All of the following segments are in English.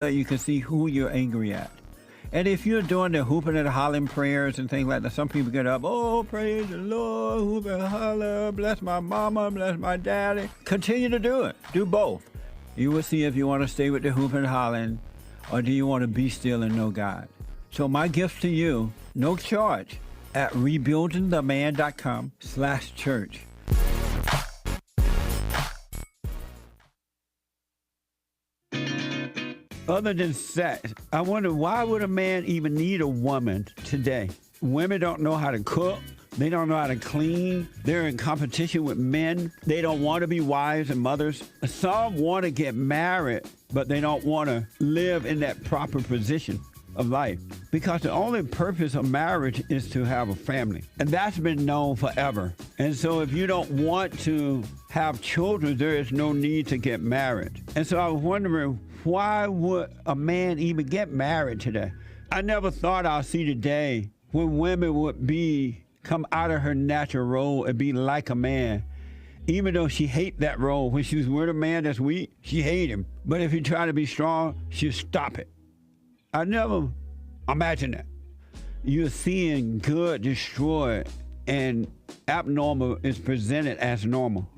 You can see who you're angry at. And if you're doing the hooping and hollering prayers and things like that, some people get up, oh, praise the Lord, hoop and holler, bless my mama, bless my daddy. Continue to do it. Do both. You will see if you want to stay with the hooping and hollering, or do you want to be still and know God. So my gift to you, no charge, at rebuildingtheman.com/church. Other than sex, I wonder, why would a man even need a woman today? Women don't know how to cook. They don't know how to clean. They're in competition with men. They don't want to be wives and mothers. Some want to get married, but they don't want to live in that proper position of life, because the only purpose of marriage is to have a family, and that's been known forever. And so if you don't want to have children, there is no need to get married. And so I was wondering, why would a man even get married today? I never thought I'd see the day when women would come out of her natural role and be like a man. Even though she hate that role, when she's with a man that's weak, she hate him. But if he try to be strong, she'll stop it. I never imagined that. You're seeing good destroyed and abnormal is presented as normal.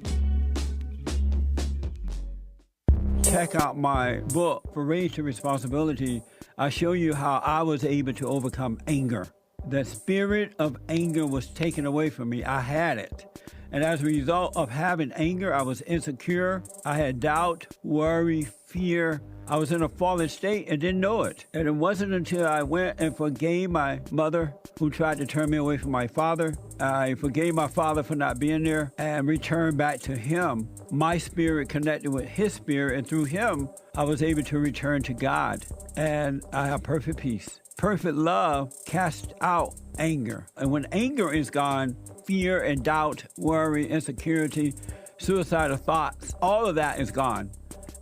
Check out my book, For Raised to Responsibility. I show you how I was able to overcome anger. The spirit of anger was taken away from me. I had it. And as a result of having anger, I was insecure. I had doubt, worry, fear. I was in a fallen state and didn't know it. And it wasn't until I went and forgave my mother, who tried to turn me away from my father. I forgave my father for not being there and returned back to him. My spirit connected with his spirit, and through him, I was able to return to God. And I have perfect peace. Perfect love casts out anger. And when anger is gone, fear and doubt, worry, insecurity, suicidal thoughts, all of that is gone,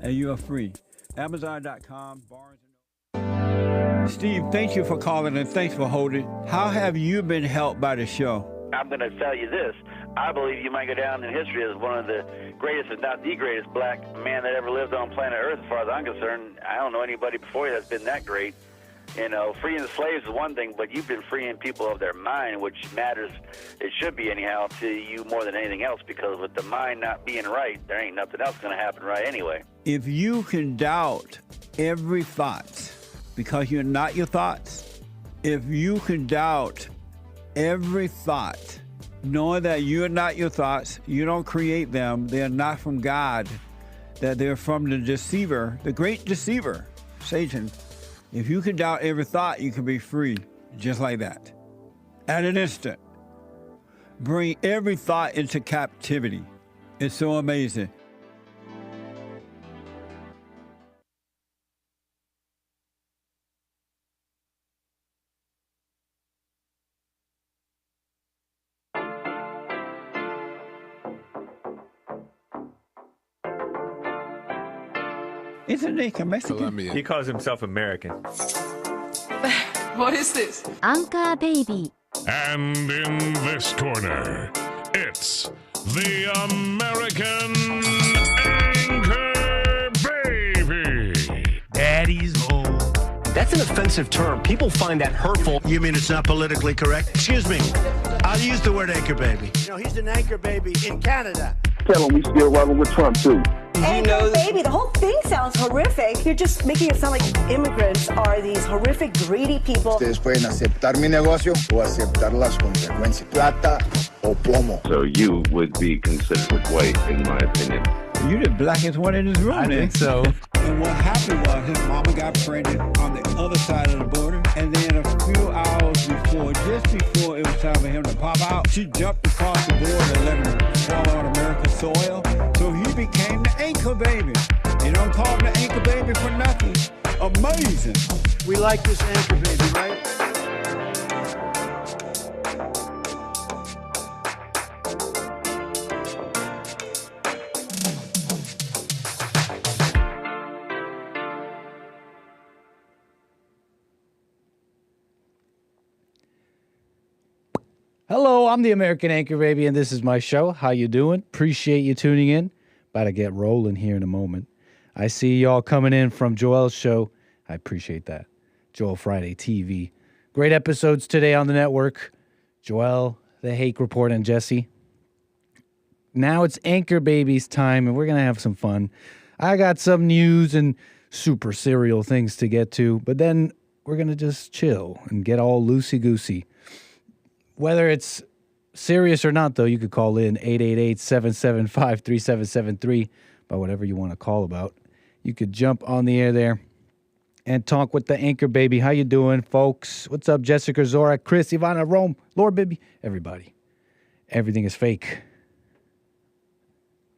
and you are free. Amazon.com, Barnes & Steve, thank you for calling and thanks for holding. How have you been helped by the show? I'm going to tell you this. I believe you might go down in history as one of the greatest, if not the greatest, black man that ever lived on planet Earth, as far as I'm concerned. I don't know anybody before you that's been that great. You know, freeing the slaves is one thing, but you've been freeing people of their mind, which matters, it should be anyhow, to you more than anything else, because with the mind not being right, there ain't nothing else going to happen right anyway. If you can doubt every thought because you're not your thoughts, if you can doubt every thought, knowing that you're not your thoughts, you don't create them, they're not from God, that they're from the deceiver, the great deceiver, Satan. If you can doubt every thought, you can be free, just like that. At an instant. Bring every thought into captivity. It's so amazing. Isn't he Mexican? Colombian. He calls himself American. What is this? 𝒔𝒐𝒄𝒊𝒂𝒍𝒔. And in this corner, it's the American Anchor Baby. Daddy's home. That's an offensive term. People find that hurtful. You mean it's not politically correct? Excuse me. I'll use the word anchor baby. You know, he's an anchor baby in Canada. Tell him we still rolling with Trump, too. Anchor baby, the whole thing sounds horrific. You're just making it sound like immigrants are these horrific, greedy people. Ustedes pueden aceptar mi negocio o aceptar las consecuencias. Plata o plomo. So you would be considered white, in my opinion. You the blackest one in this room. I think so. And what happened was his mama got pregnant on the other side of the border, and then a few hours before, just before it was time for him to pop out, she jumped across the border and let him fall on American soil. So he became the anchor baby. You don't call him the anchor baby for nothing. Amazing. We like this anchor baby, right? Hello, I'm the American Anchor Baby, and this is my show. How you doing? Appreciate you tuning in. About to get rolling here in a moment. I see y'all coming in from Joel's show, I appreciate that. Joel Friday TV. Great episodes today on the network. Joel, the Hake Report, and Jesse. Now it's Anchor Baby's time, and we're going to have some fun. I got some news and super serial things to get to, but then we're going to just chill and get all loosey-goosey. Whether it's serious or not, though, you could call in 888-775-3773 about whatever you want to call about. You could jump on the air there and talk with the Anchor Baby. How you doing, folks? What's up, Jessica, Zora, Chris, Ivana, Rome, Lord Baby, everybody. Everything is fake.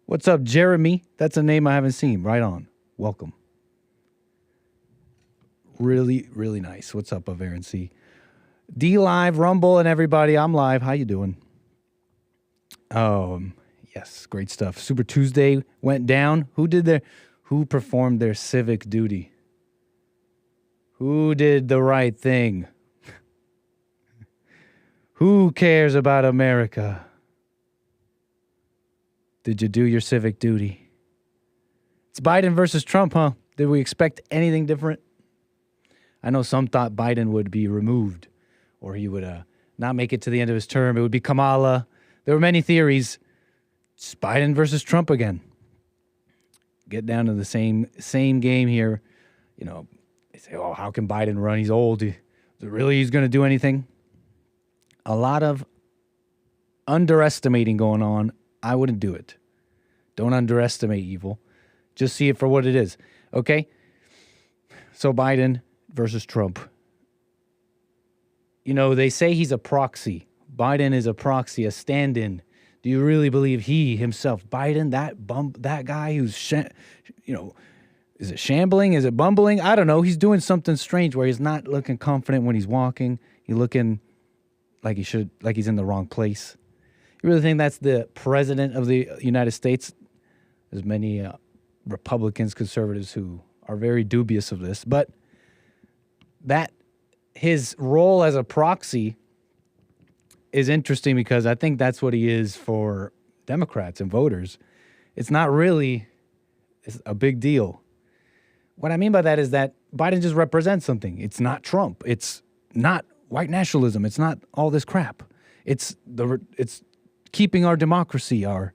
What's up, Jeremy? That's a name I haven't seen. Right on. Welcome. Really, really nice. What's up, Bavarian C? D Live, Rumble, and everybody. I'm live. How you doing? Yes, great stuff. Super Tuesday went down. Who performed their civic duty? Who did the right thing? Who cares about America? Did you do your civic duty? It's Biden versus Trump, huh? Did we expect anything different? I know some thought Biden would be removed or he would not make it to the end of his term. It would be Kamala. There were many theories. It's Biden versus Trump again. Get down to the same game here. You know, they say, oh, how can Biden run? He's old. Is it really he's going to do anything? A lot of underestimating going on. I wouldn't do it. Don't underestimate evil. Just see it for what it is. Okay? So Biden versus Trump. You know, they say he's a proxy. Biden is a proxy, a stand-in. Do you really believe he himself, Biden, that guy who's, is it shambling? Is it bumbling? I don't know. He's doing something strange where he's not looking confident when he's walking. He's looking like he's in the wrong place. You really think that's the president of the United States? There's many Republicans, conservatives who are very dubious of this, but that his role as a proxy is interesting because I think that's what he is for Democrats and voters. It's not really a big deal. What I mean by that is that Biden just represents something. It's not Trump. It's not white nationalism. It's not all this crap. It's keeping our democracy, our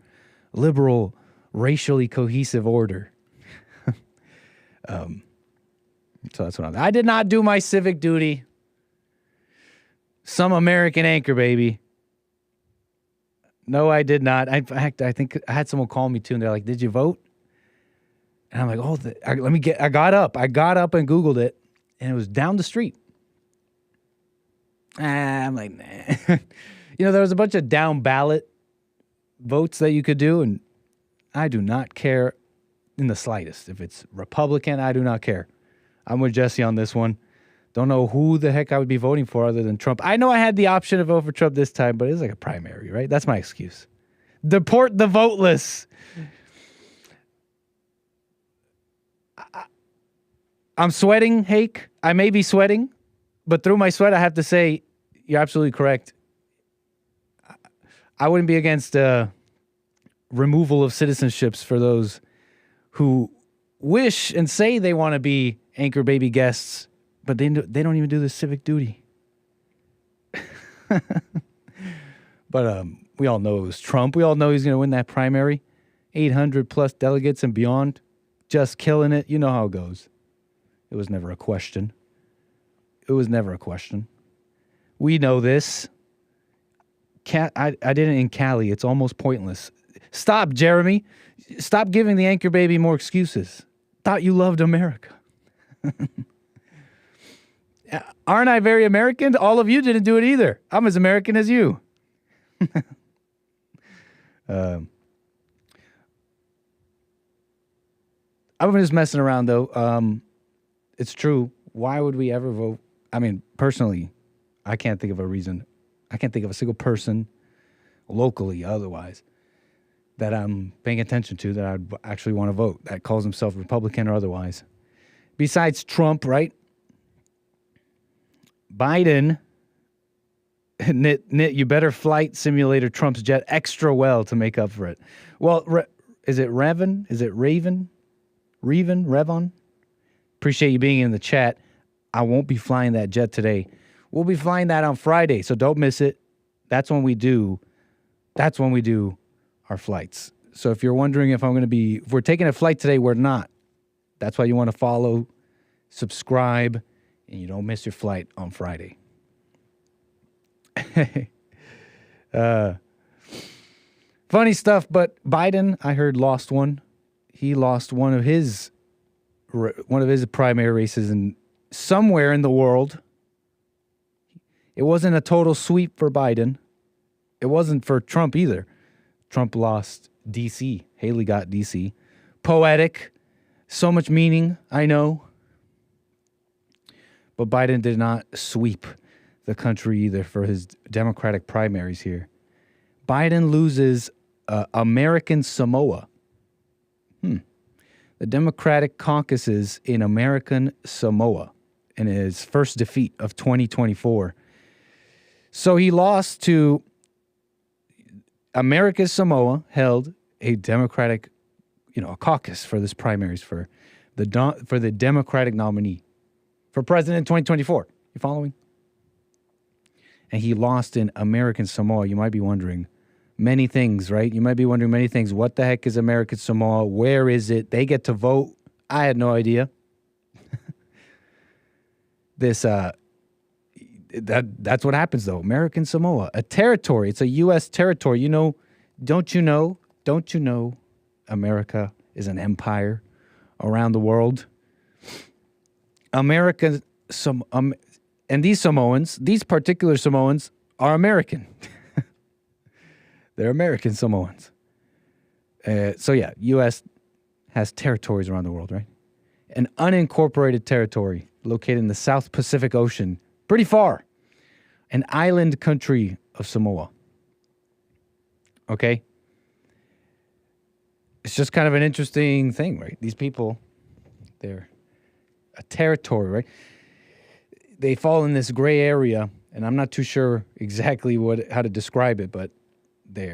liberal, racially cohesive order. So that's what I did not do my civic duty. Some American Anchor Baby. No, I did not. In fact, I think I had someone call me too, and they're like, "Did you vote?" And I'm like, "Oh, I got up. I got up and Googled it, and it was down the street." I'm like, nah. There was a bunch of down ballot votes that you could do, and I do not care in the slightest. If it's Republican, I do not care. I'm with Jesse on this one. Don't know who the heck I would be voting for other than Trump. I know I had the option to vote for Trump this time, but it was like a primary, right? That's my excuse. Deport the voteless. I'm sweating, Hake. I may be sweating, but through my sweat, I have to say, you're absolutely correct. I wouldn't be against removal of citizenships for those who wish and say they want to be Anchor Baby guests, but they don't even do the civic duty. But we all know it was Trump. We all know he's going to win that primary. 800 plus delegates and beyond. Just killing it. You know how it goes. It was never a question. We know this. I did it in Cali. It's almost pointless. Stop, Jeremy. Stop giving the Anchor Baby more excuses. Thought you loved America. Aren't I very American? All of you didn't do it either. I'm as American as you. I'm just messing around, though. It's true. Why would we ever vote? I mean, personally, I can't think of a reason. I can't think of a single person, locally, otherwise, that I'm paying attention to that I'd actually want to vote, that calls himself Republican or otherwise. Besides Trump, right? Biden, Nit, you better flight simulator Trump's jet extra well to make up for it. Well, is it Revan? Is it Raven? Revon? Appreciate you being in the chat. I won't be flying that jet today. We'll be flying that on Friday, so don't miss it. That's when we do our flights. So if you're wondering if we're taking a flight today, we're not. That's why you want to follow, subscribe, and you don't miss your flight on Friday. Funny stuff, but Biden, I heard, lost one. He lost one of his primary races in somewhere in the world. It wasn't a total sweep for Biden. It wasn't for Trump either. Trump lost D.C. Haley got D.C. Poetic. So much meaning, I know. But Biden did not sweep the country either for his Democratic primaries here. Biden loses American Samoa. The Democratic caucuses in American Samoa in his first defeat of 2024. So he lost to American Samoa, held a Democratic, a caucus for this primaries for the Democratic nominee for president in 2024. You following? And he lost in American Samoa. You might be wondering many things, right? You might be wondering many things. What the heck is American Samoa? Where is it? They get to vote. I had no idea. That's what happens though. American Samoa, a territory. It's a U.S. territory. Don't you know America is an empire around the world? And these Samoans, these particular Samoans are American. They're American Samoans. U.S. has territories around the world, right? An unincorporated territory located in the South Pacific Ocean, pretty far. An island country of Samoa. Okay? It's just kind of an interesting thing, right? These people, they're a territory, right? They fall in this gray area, and I'm not too sure exactly how to describe it, but they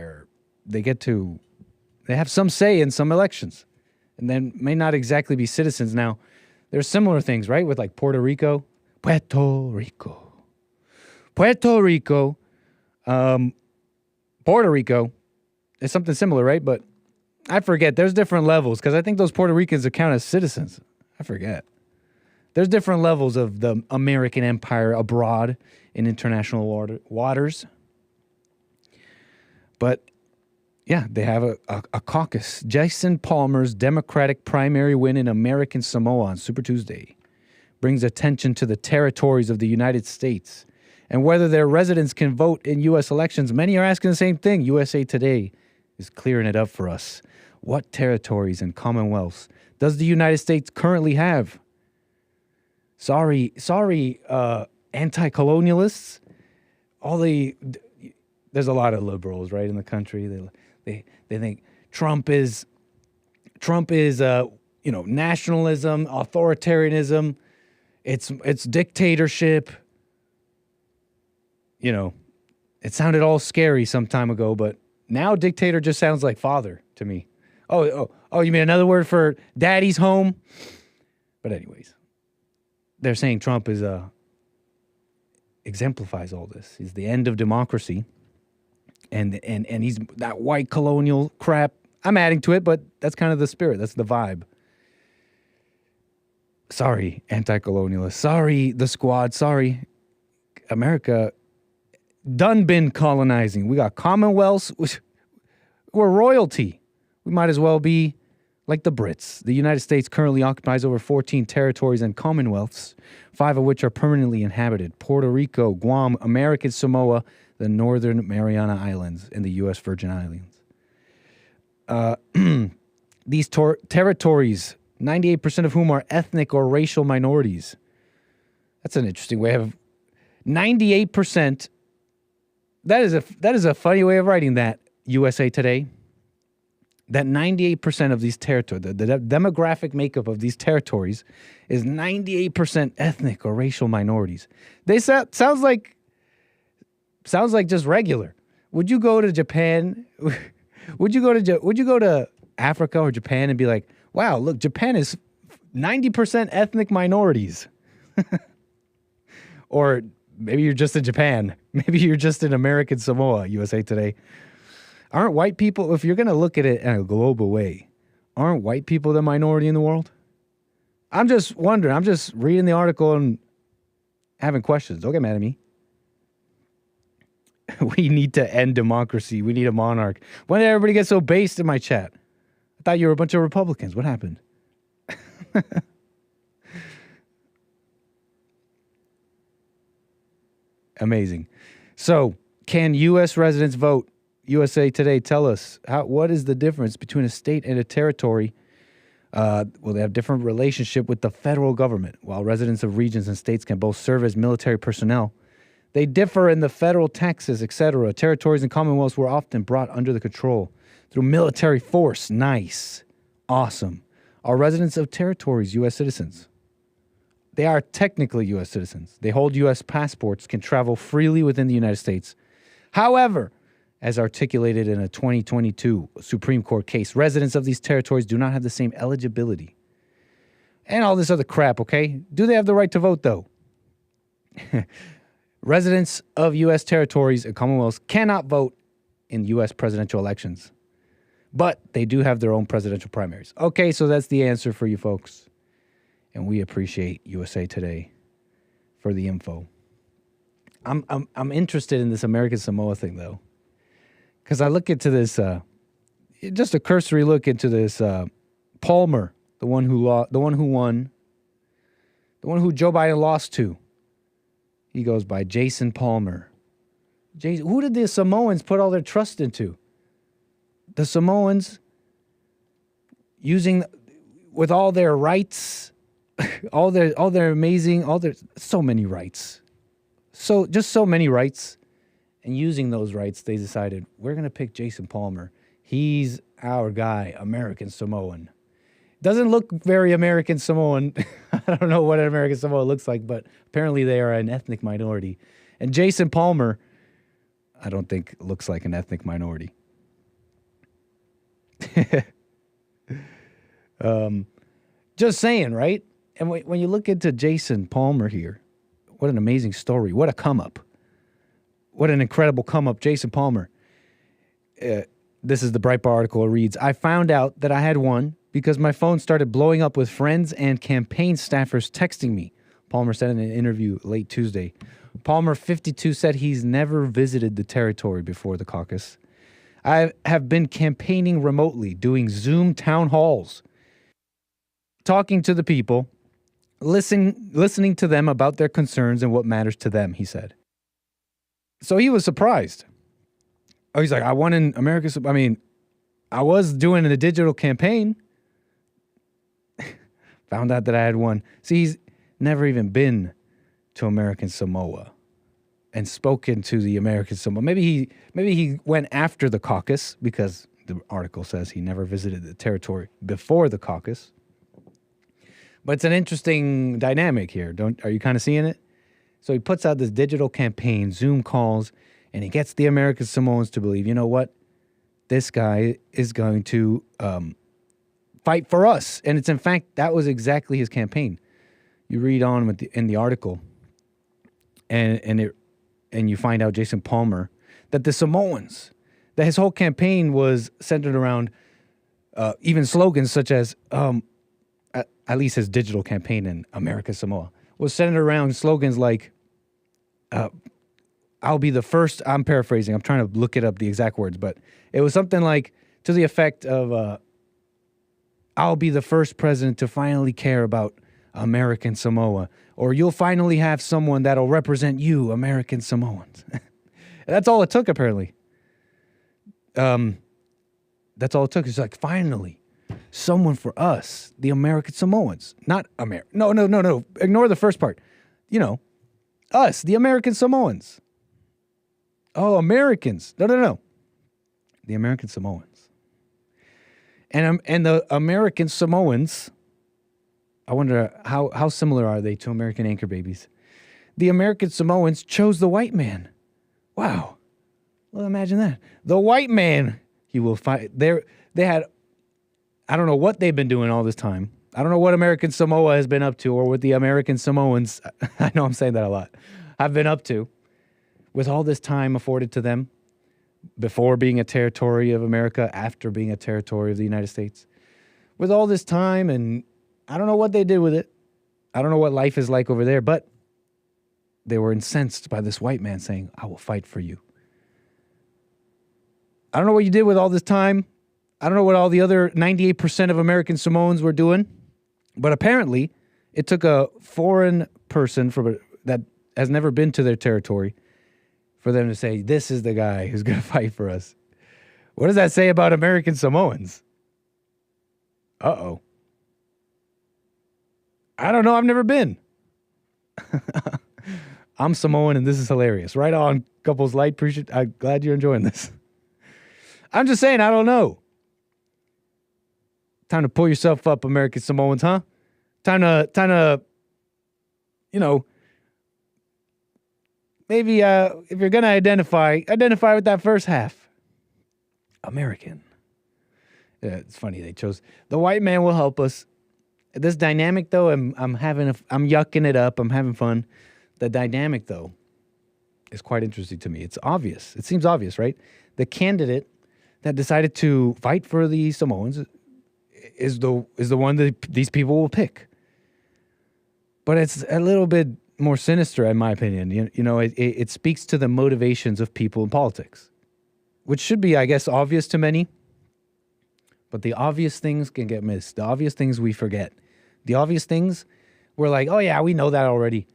have some say in some elections, and then may not exactly be citizens. Now, there's similar things, right? With like Puerto Rico. Puerto Rico is something similar, right? But I forget. There's different levels because I think those Puerto Ricans are counted as citizens. I forget. There's different levels of the American empire abroad in international waters. But yeah, they have a caucus. Jason Palmer's Democratic primary win in American Samoa on Super Tuesday brings attention to the territories of the United States and whether their residents can vote in U.S. elections. Many are asking the same thing. USA Today is clearing it up for us. What territories and commonwealths does the United States currently have? Sorry, anti-colonialists. There's a lot of liberals, right, in the country. They think Trump is nationalism, authoritarianism. It's dictatorship. It sounded all scary some time ago, but now dictator just sounds like father to me. Oh, you mean another word for daddy's home? But anyways, they're saying Trump exemplifies all this. He's the end of democracy. And he's that white colonial crap. I'm adding to it, but that's kind of the spirit. That's the vibe. Sorry, anti-colonialists. Sorry, the squad. Sorry, America. Done been colonizing. We got commonwealths. We're royalty. We might as well be like the Brits. The United States currently occupies over 14 territories and commonwealths, 5 of which are permanently inhabited. Puerto Rico, Guam, American Samoa, the Northern Mariana Islands, and the U.S. Virgin Islands. These territories, 98% of whom are ethnic or racial minorities. That's an interesting way of 98%. That is a funny way of writing that, USA Today. That 98% of these territories, the demographic makeup of these territories is 98% ethnic or racial minorities. They sounds like just regular. Would you go to Japan? Would you go to Africa or Japan and be like, wow, look, Japan is 90% ethnic minorities. Or maybe you're just in Japan. Maybe you're just in American Samoa, USA Today. Aren't white people, if you're going to look at it in a global way, aren't white people the minority in the world? I'm just wondering. I'm just reading the article and having questions. Don't get mad at me. We need to end democracy. We need a monarch. When did everybody get so based in my chat? I thought you were a bunch of Republicans. What happened? Amazing. So, can U.S. residents vote? USA Today, tell us, what is the difference between a state and a territory? Well, they have different relationship with the federal government. While residents of regions and states can both serve as military personnel, they differ in the federal taxes, etc. Territories and commonwealths were often brought under the control through military force. Nice. Awesome. Are residents of territories U.S. citizens? They are technically U.S. citizens. They hold U.S. passports, can travel freely within the United States. However, as articulated in a 2022 Supreme Court case, residents of these territories do not have the same eligibility. And all this other crap, okay? Do they have the right to vote, though? Residents of U.S. territories and commonwealths cannot vote in U.S. presidential elections, but they do have their own presidential primaries. Okay, so that's the answer for you folks. And we appreciate USA Today for the info. I'm interested in this American Samoa thing, though, because I look into this, just a cursory look into this Palmer, the one who won, the one who Joe Biden lost to. He goes by Jason Palmer. Who did the Samoans put all their trust into? The Samoans, with all their rights, all their amazing, so many rights. So many rights. And using those rights, they decided, we're going to pick Jason Palmer. He's our guy, American Samoan. Doesn't look very American Samoan. I don't know what an American Samoa looks like, but apparently they are an ethnic minority. And Jason Palmer, I don't think looks like an ethnic minority. Just saying, right? And when you look into Jason Palmer here, what an amazing story. What a come up. What an incredible come up. Jason Palmer. This is the Breitbart article. It reads, I found out that I had won because my phone started blowing up with friends and campaign staffers texting me. Palmer said in an interview late Tuesday. Palmer, 52, said he's never visited the territory before the caucus. I have been campaigning remotely, doing Zoom town halls, talking to the people, listening to them about their concerns and what matters to them, he said. So he was surprised. Oh, he's like, I won in America. I mean, I was doing a digital campaign. Found out that I had won. See, he's never even been to American Samoa and spoken to the American Samoa. Maybe he went after the caucus, because the article says he never visited the territory before the caucus. But it's an interesting dynamic here. Are you kind of seeing it? So he puts out this digital campaign, Zoom calls, and he gets the American Samoans to believe, you know what? This guy is going to fight for us. And it's, in fact, that was exactly his campaign. You read on in the article, and you find out, Jason Palmer, that the Samoans, that his whole campaign was centered around even slogans such as, at least his digital campaign in America Samoa, was centered around slogans like, I'll be the first, I'm paraphrasing, I'm trying to look it up, the exact words, but it was something like, to the effect of, I'll be the first president to finally care about American Samoa, or you'll finally have someone that'll represent you, American Samoans. That's all it took, apparently. That's all it took. It's like, finally, someone for us, the American Samoans. Not No. Ignore the first part. You know, us, the American Samoans. Oh, Americans. No. The American Samoans. And the American Samoans, I wonder how similar are they to American anchor babies? The American Samoans chose the white man. Wow. Well, imagine that. The white man, he will fight. They had, I don't know what they've been doing all this time. I don't know what American Samoa has been up to or what the American Samoans, I know I'm saying that a lot, have been up to with all this time afforded to them before being a territory of America, after being a territory of the United States. With all this time, and I don't know what they did with it. I don't know what life is like over there, but they were incensed by this white man saying, I will fight for you. I don't know what you did with all this time. I don't know what all the other 98% of American Samoans were doing, but apparently it took a foreign person that has never been to their territory for them to say, this is the guy who's going to fight for us. What does that say about American Samoans? Uh-oh. I don't know. I've never been. I'm Samoan, and this is hilarious. Right on, Couples Light. I'm glad you're enjoying this. I'm just saying, I don't know. Time to pull yourself up, American Samoans, huh? Time to, maybe if you're going to identify with that first half. American. Yeah, it's funny they chose the white man will help us. This dynamic, though, I'm yucking it up. I'm having fun. The dynamic, though, is quite interesting to me. It's obvious. It seems obvious, right? The candidate that decided to fight for the Samoans is the one that these people will pick. But it's a little bit more sinister, in my opinion. It speaks to the motivations of people in politics, which should be, I guess, obvious to many. But the obvious things can get missed. The obvious things we forget. The obvious things, we're like, oh yeah, we know that already.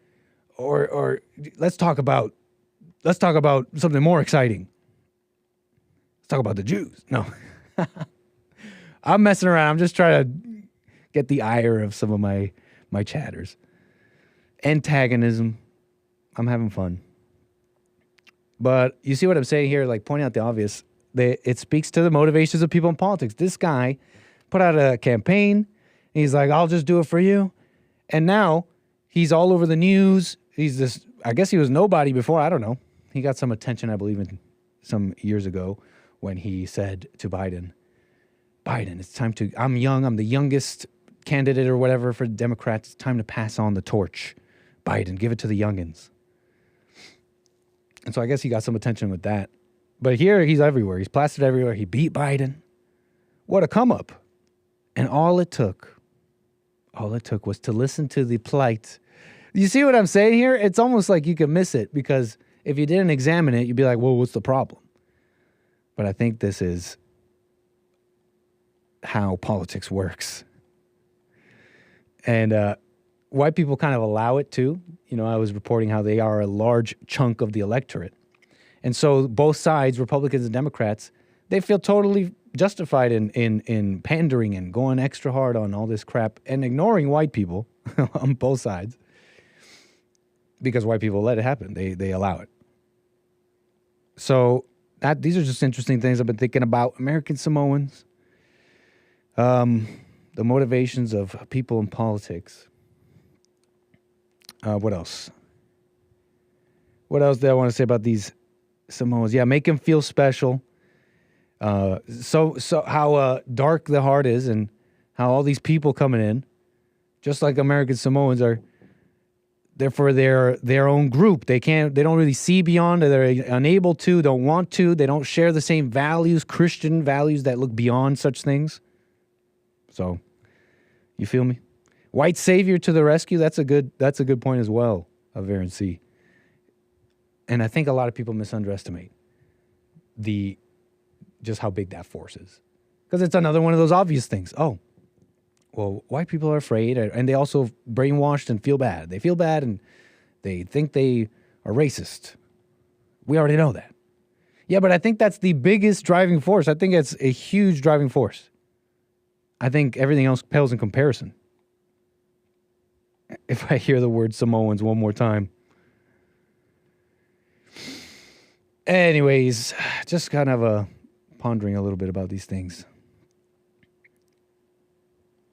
Or let's talk about something more exciting. Let's talk about the Jews. No. I'm messing around. I'm just trying to get the ire of some of my chatters. Antagonism. I'm having fun. But you see what I'm saying here? Like, pointing out the obvious. It speaks to the motivations of people in politics. This guy put out a campaign. And he's like, I'll just do it for you. And now he's all over the news. He's this, I guess he was nobody before. I don't know. He got some attention, I believe, some years ago when he said to Biden, it's time to, I'm young. I'm the youngest candidate or whatever for Democrats. It's time to pass on the torch. Biden, give it to the youngins. And so I guess he got some attention with that. But here, he's everywhere. He's plastered everywhere. He beat Biden. What a come up. And all it took was to listen to the plight. You see what I'm saying here? It's almost like you could miss it, because if you didn't examine it, you'd be like, well, what's the problem? But I think this is how politics works. And white people kind of allow it too. I was reporting how they are a large chunk of the electorate. And so both sides, Republicans and Democrats, they feel totally justified in pandering and going extra hard on all this crap and ignoring white people on both sides, because white people let it happen. They allow it. So these are just interesting things I've been thinking about. American Samoans, the motivations of people in politics. What else? What else did I want to say about these Samoans? Yeah, make them feel special. So how dark the heart is, and how all these people coming in, just like American Samoans, they're for their own group. They don't really see beyond. They're unable to, don't want to. They don't share the same values, Christian values that look beyond such things. So, you feel me? White savior to the rescue. That's a good point as well of Aaron C. And I think a lot of people misunderestimate just how big that force is, because it's another one of those obvious things. Oh, well, white people are afraid, and they also brainwashed and feel bad. They feel bad, and they think they are racist. We already know that. Yeah, but I think that's the biggest driving force. I think it's a huge driving force. I think everything else pales in comparison. If I hear the word Samoans one more time. Anyways, just kind of pondering a little bit about these things.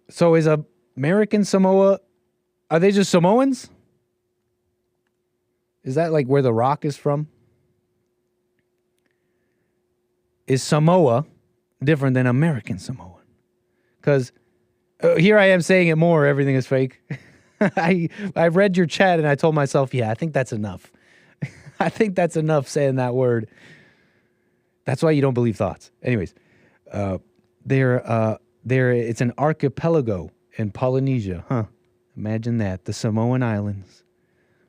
So is American Samoa, are they just Samoans? Is that like where The Rock is from? Is Samoa different than American Samoan? Because Here I am saying it more. Everything is fake. I read your chat and I told myself, yeah, I think that's enough. I think that's enough saying that word. That's why you don't believe thoughts. Anyways, it's an archipelago in Polynesia. Huh. Imagine that. The Samoan Islands.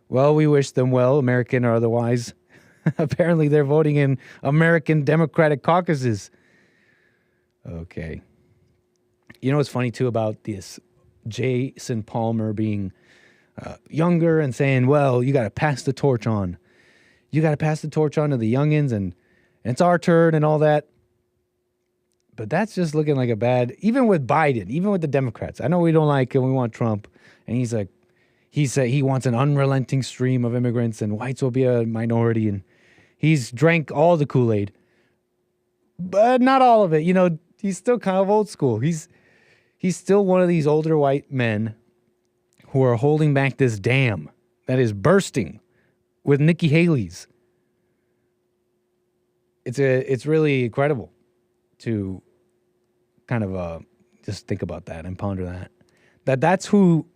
Well, we wish them well, American or otherwise. Apparently they're voting in American Democratic caucuses. Okay. You know what's funny, too, about this Jason Palmer being younger and saying, well, you got to pass the torch on. You got to pass the torch on to the youngins, and it's our turn and all that. But that's just looking like a bad, even with Biden, even with the Democrats. I know we don't like him. We want Trump. And he's like, he said he wants an unrelenting stream of immigrants and whites will be a minority. And he's drank all the Kool-Aid, but not all of it. You know, he's still kind of old school. He's still one of these older white men who are holding back this dam that is bursting with Nikki Haley's. It's really incredible to kind of just think about that and ponder that. That's who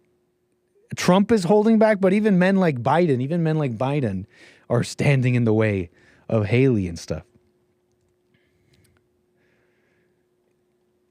Trump is holding back, but even men like Biden are standing in the way of Haley and stuff.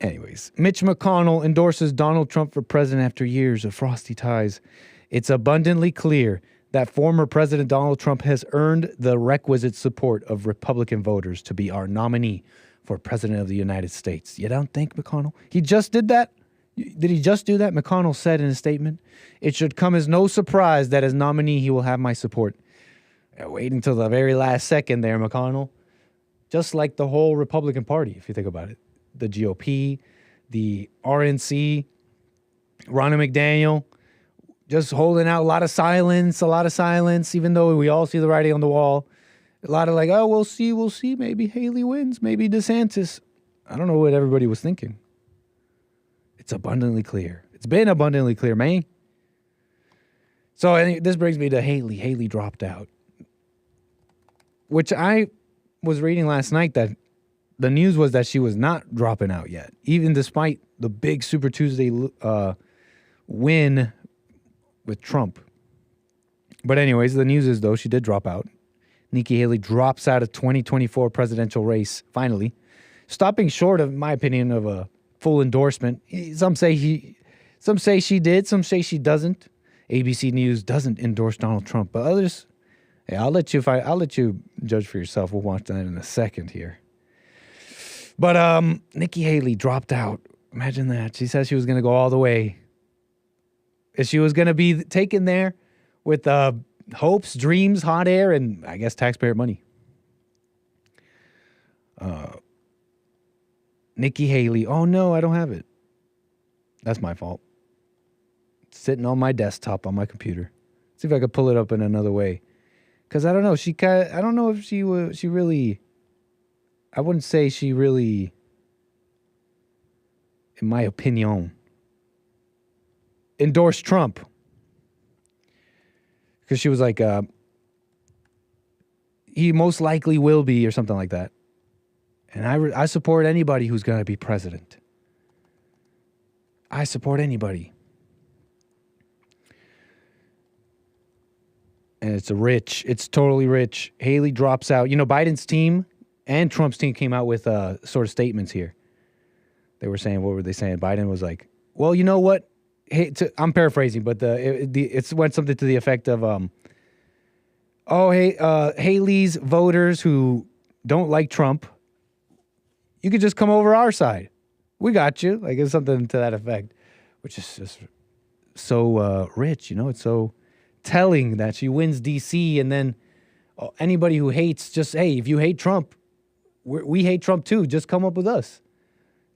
Anyways, Mitch McConnell endorses Donald Trump for president after years of frosty ties. It's abundantly clear that former President Donald Trump has earned the requisite support of Republican voters to be our nominee for president of the United States. You don't think, McConnell? He just did that? Did he just do that? McConnell said in a statement, it should come as no surprise that as nominee he will have my support. Wait until the very last second there, McConnell. Just like the whole Republican Party, if you think about it. The GOP, the RNC, Ronna McDaniel, just holding out a lot of silence, even though we all see the writing on the wall. A lot of like, oh, we'll see. Maybe Haley wins, maybe DeSantis. I don't know what everybody was thinking. It's abundantly clear. It's been abundantly clear, man. So this brings me to Haley. Haley dropped out, which I was reading last night that the news was that she was not dropping out yet, even despite the big Super Tuesday win with Trump. But anyways, the news is, though, she did drop out. Nikki Haley drops out of 2024 presidential race, finally, stopping short of, in my opinion, of a full endorsement. Some say she did, some say she doesn't. ABC News doesn't endorse Donald Trump, but others, yeah, I'll let you judge for yourself. We'll watch that in a second here. But Nikki Haley dropped out. Imagine that. She said she was going to go all the way. She was going to be taken there with hopes, dreams, hot air, and I guess taxpayer money. Nikki Haley. Oh, no, I don't have it. That's my fault. It's sitting on my desktop on my computer. See if I could pull it up in another way. Because I don't know. I don't know if she really... I wouldn't say she really, in my opinion, endorsed Trump. Because she was like, he most likely will be, or something like that. And I support anybody who's going to be president. I support anybody. And it's totally rich. Haley drops out. You know, Biden's team and Trump's team came out with sort of statements here. They were saying, what were they saying? Biden was like, well, you know what? Hey, I'm paraphrasing, but it went something to the effect of, Haley's voters who don't like Trump, you could just come over our side. We got you. Like, it's something to that effect, which is just so rich, you know? It's so telling that she wins D.C. and then anybody who hates, just, hey, if you hate Trump, we hate Trump too. Just come up with us.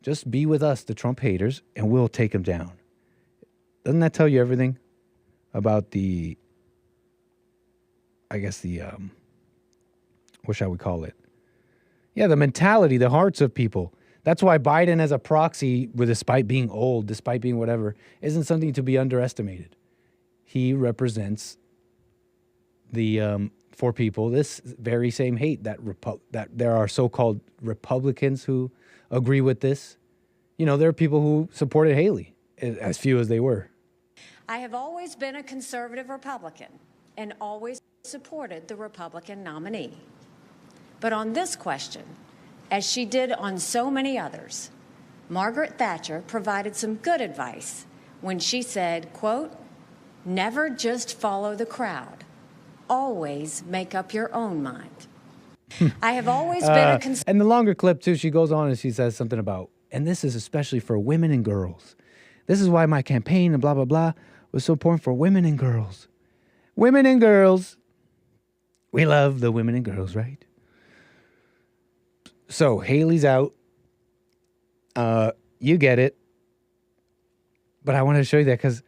Just be with us, the Trump haters, and we'll take him down. Doesn't that tell you everything about what shall we call it? Yeah, the mentality, the hearts of people. That's why Biden as a proxy, despite being old, despite being whatever, isn't something to be underestimated. He represents for people this very same hate that there are so-called Republicans who agree with this. You know, there are people who supported Haley as few as they were. I have always been a conservative Republican and always supported the Republican nominee. But on this question, as she did on so many others, Margaret Thatcher provided some good advice when she said, quote, "Never just follow the crowd. Always make up your own mind." I have always been a conservative. And the longer clip, too, she goes on and she says something about, and this is especially for women and girls. This is why my campaign and blah, blah, blah was so important for women and girls. Women and girls. We love the women and girls, right? So Haley's out. You get it. But I wanted to show you that because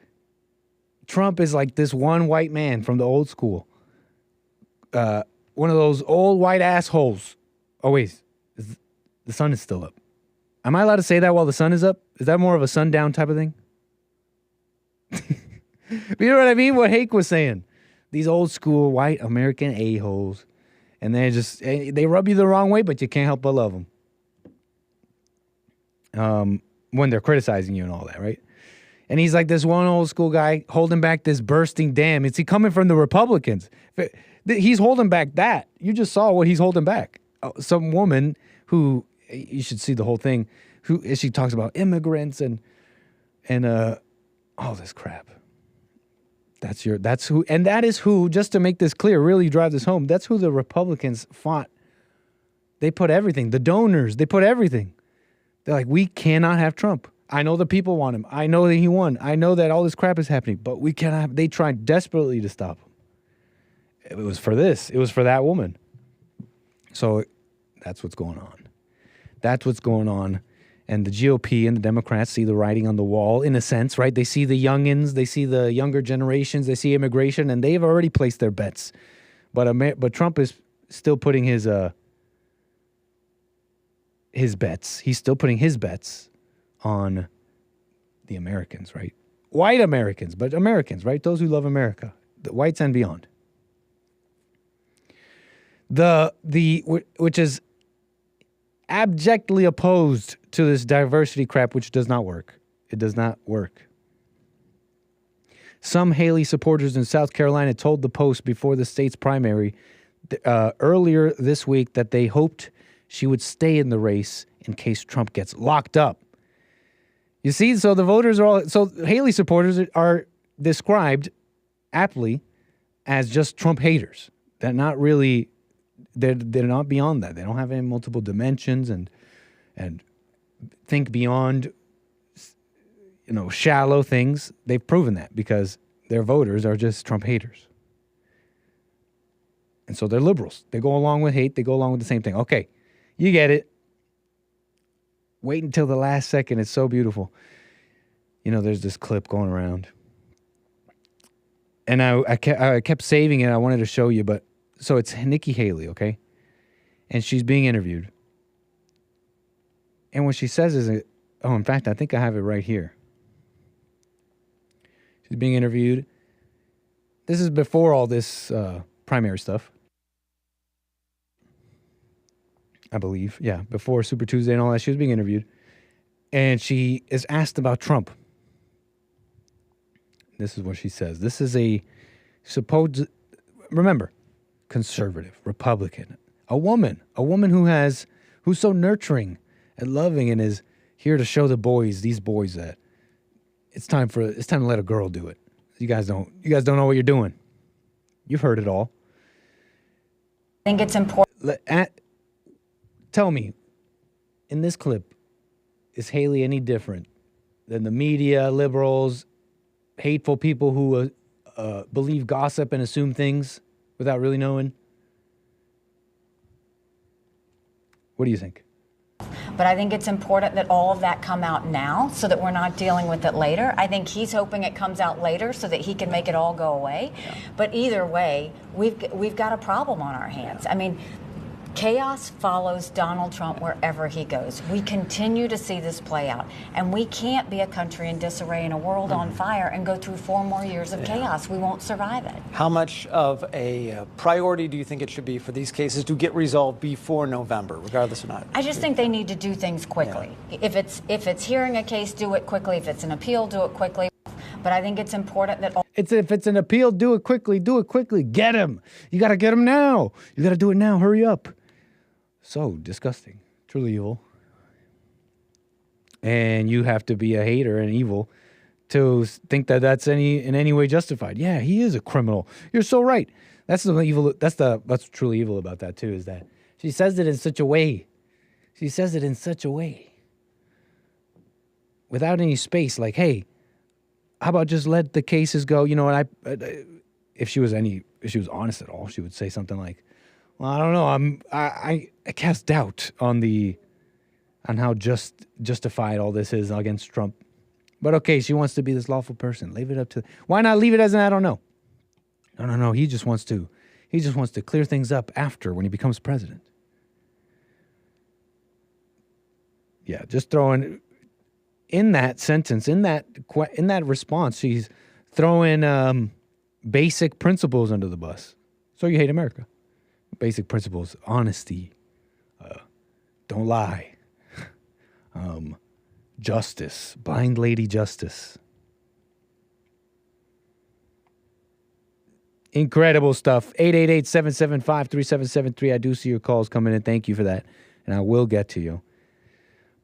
Trump is like this one white man from the old school. One of those old white assholes. Oh, wait. The sun is still up. Am I allowed to say that while the sun is up? Is that more of a sundown type of thing? You know what I mean? What Hake was saying. These old school white American a-holes. And they rub you the wrong way, but you can't help but love them. When they're criticizing you and all that, right? And he's like this one old school guy holding back this bursting dam. Is he coming from the Republicans? He's holding back that. You just saw what he's holding back. Some woman who, you should see the whole thing, who she talks about immigrants and all this crap. That's who, and that is who, just to make this clear, really drive this home, that's who the Republicans fought. They put everything, the donors, they put everything. They're like, we cannot have Trump. I know the people want him. I know that he won. I know that all this crap is happening, but we cannot have, they tried desperately to stop him. It was for this. It was for that woman. So that's what's going on. That's what's going on. And the GOP and the Democrats see the writing on the wall, in a sense, right? They see the youngins, they see the younger generations, they see immigration, and they've already placed their bets. But Trump is still putting his bets. He's still putting his bets on the Americans, right? White Americans, but Americans, right? Those who love America, the whites and beyond. Which is abjectly opposed to this diversity crap, which does not work. It does not work. Some Haley supporters in South Carolina told the Post before the state's primary earlier this week that they hoped she would stay in the race in case Trump gets locked up. You see, so the voters are all... So Haley supporters are described aptly as just Trump haters. They're not really... They're not beyond that. They don't have any multiple dimensions and think beyond, shallow things. They've proven that because their voters are just Trump haters. And so they're liberals. They go along with hate. They go along with the same thing. Okay, you get it. Wait until the last second. It's so beautiful. There's this clip going around. And I kept saving it. I wanted to show you, but so it's Nikki Haley, okay? And she's being interviewed. And what she says is, in fact, I think I have it right here. She's being interviewed. This is before all this primary stuff. I believe. Yeah, before Super Tuesday and all that. She was being interviewed. And she is asked about Trump. This is what she says. This is a supposed... Remember, conservative, Republican, a woman who's so nurturing and loving and is here to show these boys that it's time to let a girl do it. You guys don't know what you're doing. You've heard it all. I think it's important. Tell me, in this clip, is Haley any different than the media, liberals, hateful people who believe gossip and assume things without really knowing? What do you think? But I think it's important that all of that come out now so that we're not dealing with it later. I think he's hoping it comes out later so that he can make it all go away. Yeah. But either way, we've got a problem on our hands. I mean, Chaos follows Donald Trump wherever he goes. We continue to see this play out. And we can't be a country in disarray and a world on fire and go through 4 more years of chaos. We won't survive it. How much of a priority do you think it should be for these cases to get resolved before November, regardless or not? I just think they need to do things quickly. Yeah. If it's hearing a case, do it quickly. If it's an appeal, do it quickly. But I think it's important that if it's an appeal, do it quickly. Do it quickly. Get him. You got to get him now. You got to do it now. Hurry up. So disgusting. Truly evil. And you have to be a hater and evil to think that that's in any way justified. Yeah, he is a criminal. You're so right. That's the evil. That's truly evil about that too. Is that she says it in such a way. She says it in such a way, without any space. Like, hey, how about just let the cases go? You know what? If she was honest at all, she would say something like, "Well, I don't know. I cast doubt on how justified all this is against Trump." But okay, she wants to be this lawful person. Leave it up to. Why not leave it as an I don't know? No. He just wants to clear things up after when he becomes president. Yeah, just throwing in that sentence, in that response, she's throwing basic principles under the bus. So you hate America. Basic principles: honesty, don't lie, justice, blind lady justice. Incredible stuff. 888-775-3773. I do see your calls coming in. Thank you for that. And I will get to you.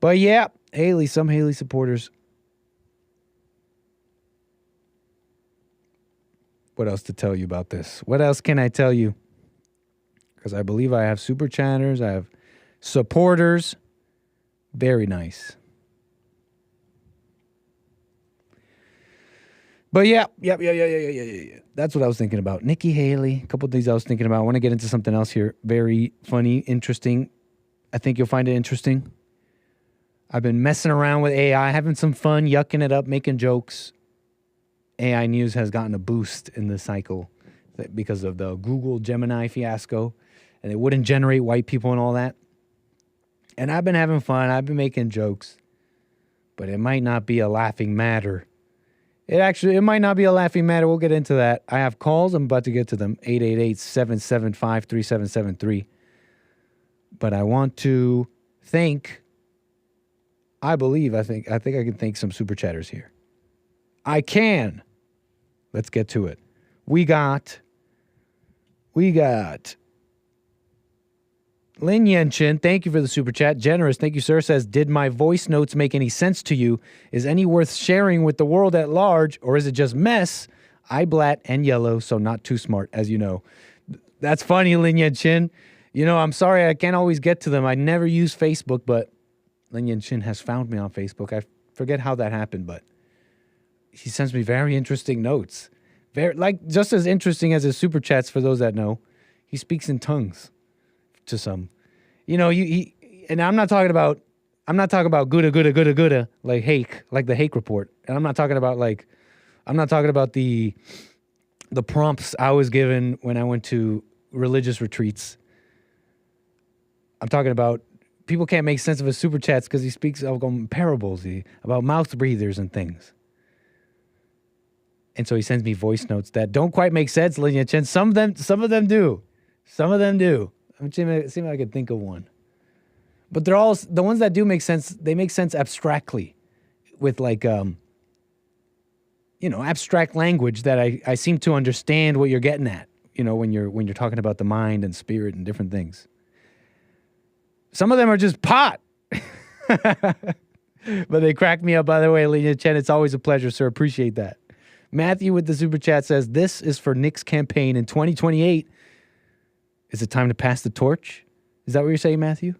But yeah, some Haley supporters. What else to tell you about this? What else can I tell you? Because I believe I have super chatters. I have supporters. Very nice. But yeah. That's what I was thinking about. Nikki Haley, a couple of things I was thinking about. I want to get into something else here. Very funny, interesting. I think you'll find it interesting. I've been messing around with AI, having some fun, yucking it up, making jokes. AI News has gotten a boost in this cycle because of the Google Gemini fiasco, and it wouldn't generate white people and all that. And I've been having fun. I've been making jokes, but it might not be a laughing matter. It might not be a laughing matter. We'll get into that. I have calls. I'm about to get to them. 888-775-3773. But I want to thank... I think I can thank some super chatters here. I can. Let's get to it. We got Lin Yenchin. Thank you for the super chat. Generous. Thank you, sir. Says, did my voice notes make any sense to you? Is any worth sharing with the world at large, or is it just mess? I blat and yellow, so not too smart, as you know. That's funny, Lin Yenchin. You know, I'm sorry I can't always get to them. I never use Facebook, but Lin Yenchin has found me on Facebook. I forget how that happened, but he sends me very interesting notes. Just as interesting as his super chats, for those that know. He speaks in tongues to some. You know, and I'm not talking about gouda, like Hake, like the Hake report. And I'm not talking about the prompts I was given when I went to religious retreats. I'm talking about people can't make sense of his super chats because he speaks of parables about mouth breathers and things. And so he sends me voice notes that don't quite make sense, Lin Chen. Some of them do. I'm seeing if I can think of one. But they're all, the ones that do make sense, they make sense abstractly with abstract language that I seem to understand what you're getting at, when you're talking about the mind and spirit and different things. Some of them are just pot. But they crack me up, by the way, Lin Chen. It's always a pleasure, sir. Appreciate that. Matthew with the super chat says, this is for Nick's campaign in 2028. Is it time to pass the torch? Is that what you're saying, Matthew?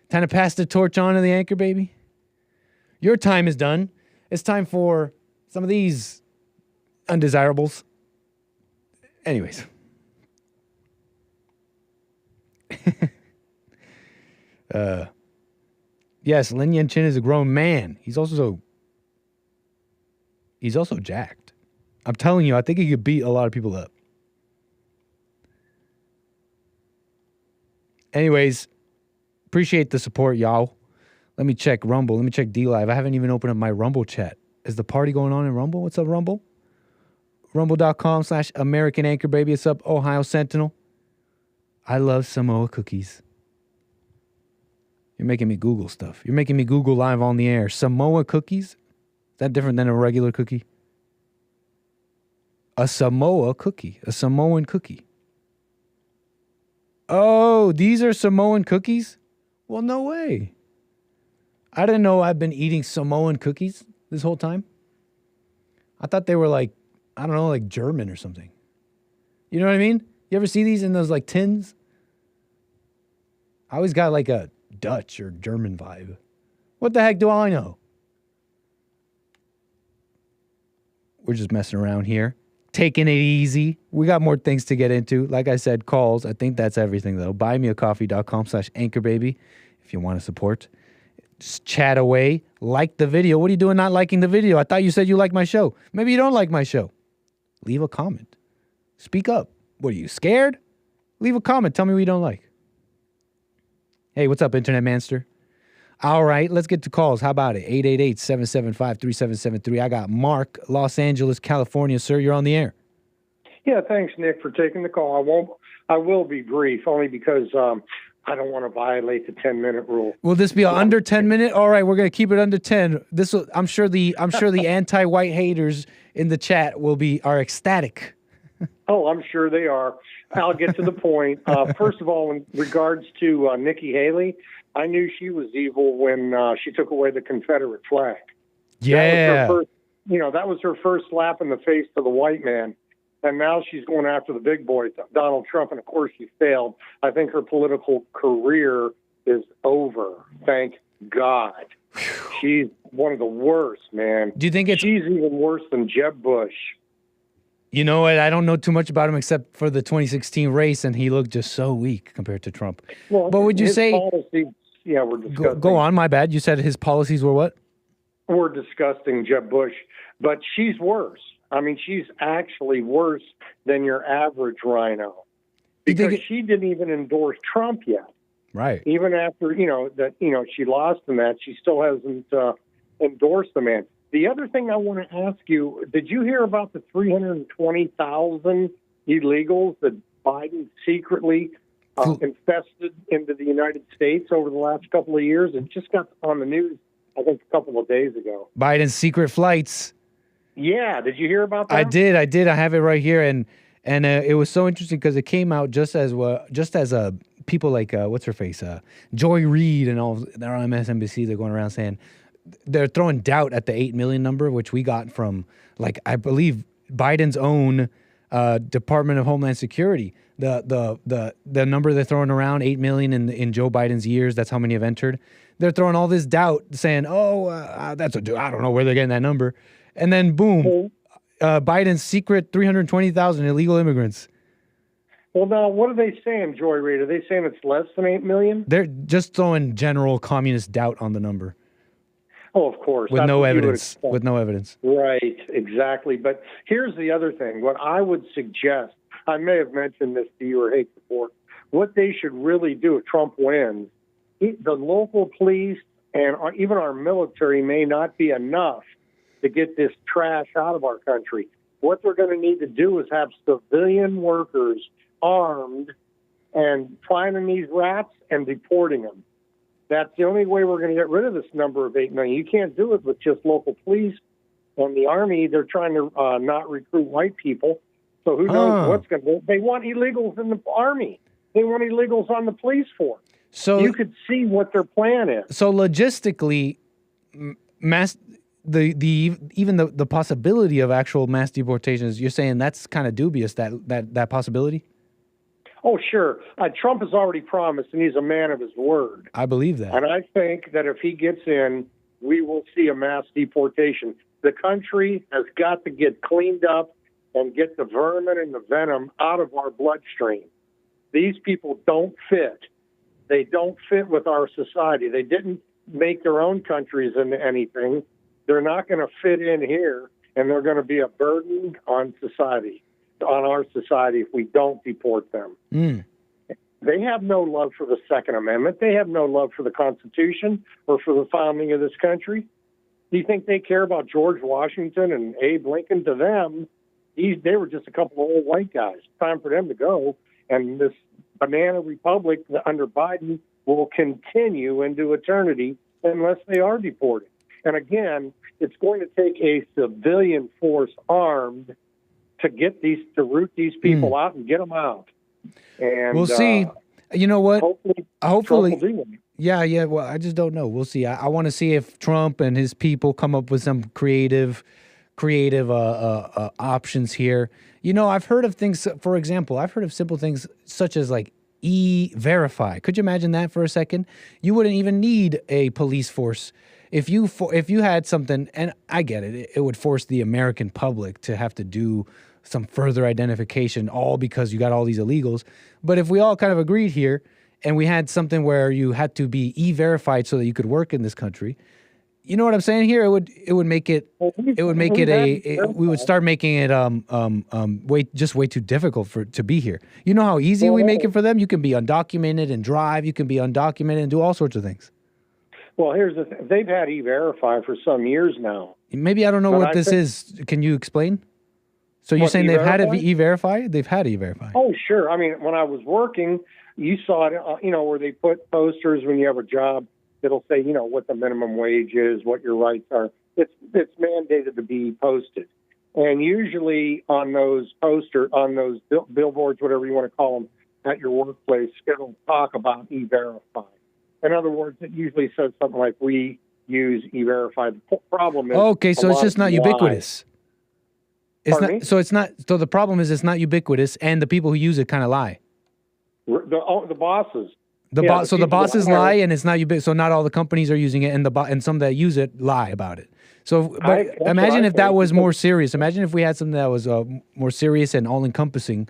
Time to pass the torch on to the anchor, baby? Your time is done. It's time for some of these undesirables. Anyways. Yes, Lin Yenchin is a grown man. He's also jacked. I'm telling you, I think he could beat a lot of people up. Anyways, appreciate the support, y'all. Let me check Rumble. Let me check D-Live. I haven't even opened up my Rumble chat. Is the party going on in Rumble? What's up, Rumble? Rumble.com/American Anchor Baby. It's up, Ohio Sentinel. I love Samoa cookies. You're making me Google stuff. You're making me Google live on the air. Samoa cookies? Is that different than a regular cookie? A Samoa cookie. A Samoan cookie. Oh, these are Samoan cookies? Well, no way. I didn't know I've been eating Samoan cookies this whole time. I thought they were like, I don't know, like German or something. You know what I mean? You ever see these in those like tins? I always got like a Dutch or German vibe. What the heck do I know? We're just messing around here. Taking it easy. We got more things to get into. Like I said, calls. I think that's everything, though. Buymeacoffee.com/anchorbaby if you want to support. Just chat away. Like the video. What are you doing not liking the video? I thought you said you like my show. Maybe you don't like my show. Leave a comment. Speak up. What are you, scared? Leave a comment. Tell me what you don't like. Hey, what's up, Internet Manster? All right, let's get to calls. How about it? 888-775-3773. I got Mark, Los Angeles, California. Sir, you're on the air. Yeah, thanks, Nick, for taking the call. I will be brief, only because I don't want to violate the 10-minute rule. Will this be under 10 minute? All right, we're gonna keep it under 10. This will, I'm sure the anti-white haters in the chat are ecstatic. Oh, I'm sure they are. I'll get to the point. First of all, in regards to Nikki Haley, I knew she was evil when she took away the Confederate flag. Yeah. That was her first slap in the face to the white man. And now she's going after the big boy, Donald Trump, and of course she failed. I think her political career is over. Thank God. She's one of the worst, man. Do you think she's even worse than Jeb Bush? You know what? I don't know too much about him except for the 2016 race, and he looked just so weak compared to Trump. Well, but would you say policies, were disgusting. Go on, my bad. You said his policies were what? Were disgusting, Jeb Bush. But she's worse. I mean, she's actually worse than your average rhino. Because she didn't even endorse Trump yet. Right. Even after, she lost in that, she still hasn't endorsed the man. The other thing I want to ask you, did you hear about the 320,000 illegals that Biden secretly infested into the United States over the last couple of years? It just got on the news, I think, a couple of days ago. Biden's secret flights. Yeah, did you hear about that? I did. I have it right here, and it was so interesting because it came out just as people like what's her face, Joy Reid, and all. They're on MSNBC. They're going around saying they're throwing doubt at the 8 million number, which we got from, like, I believe Biden's own Department of Homeland Security. The number they're throwing around, 8 million in Joe Biden's years. That's how many have entered. They're throwing all this doubt, saying, I don't know where they're getting that number. And then, boom, Biden's secret 320,000 illegal immigrants. Well, now, what are they saying, Joy Reid? Are they saying it's less than 8 million? They're just throwing general communist doubt on the number. Oh, of course. With no evidence. With no evidence. Right, exactly. But here's the other thing. What I would suggest, I may have mentioned this to you or hate before, what they should really do if Trump wins, the local police and even our military may not be enough to get this trash out of our country. What they're going to need to do is have civilian workers armed and finding these rats and deporting them. That's the only way we're going to get rid of this number of 8 million. You can't do it with just local police and the Army. They're trying to not recruit white people. So who knows what's going to... They want illegals in the Army. They want illegals on the police force. So you could see what their plan is. So logistically, the possibility of actual mass deportations, you're saying that's kind of dubious, that possibility? Oh, sure. Trump has already promised, and he's a man of his word. I believe that. And I think that if he gets in, we will see a mass deportation. The country has got to get cleaned up and get the vermin and the venom out of our bloodstream. These people don't fit. They don't fit with our society. They didn't make their own countries into anything. They're not going to fit in here, and they're going to be a burden on society, on our society, if we don't deport them. They have no love for the Second Amendment. They have no love for the Constitution or for the founding of this country. Do you think they care about George Washington and Abe Lincoln? To them, they were just a couple of old white guys. It's time for them to go. And this banana republic under Biden will continue into eternity unless they are deported. And again, it's going to take a civilian force armed to root these people out and get them out. And we'll see. You know what? Hopefully. Yeah. Well, I just don't know. We'll see. I want to see if Trump and his people come up with some creative options here. You know, I've heard of things. For example, I've heard of simple things such as like E-Verify. Could you imagine that for a second? You wouldn't even need a police force if you had something. And I get it. It would force the American public to have to do some further identification, all because you got all these illegals. But if we all kind of agreed here, and we had something where you had to be E-Verified so that you could work in this country, you know what I'm saying here? We would start making it way too difficult to be here. You know how easy we make it for them? You can be undocumented and drive. You can be undocumented and do all sorts of things. Well, here's the thing. They've had E-Verify for some years now. Maybe I don't know what this is. Can you explain? So you're saying they've had E-Verify? They've had E-Verify. Oh, sure. I mean, when I was working, you saw it, where they put posters when you have a job. It'll say, what the minimum wage is, what your rights are. It's mandated to be posted. And usually on those billboards, whatever you want to call them, at your workplace, it'll talk about E-Verify. In other words, it usually says something like, we use E-Verify. The problem is... Okay, so it's just not ubiquitous. So the problem is it's not ubiquitous, and the people who use it kind of lie. The bosses. The bosses lie, and it's not ubiquitous. So not all the companies are using it, and some that use it lie about it. So, but imagine if that was more serious. Imagine if we had something that was more serious and all encompassing.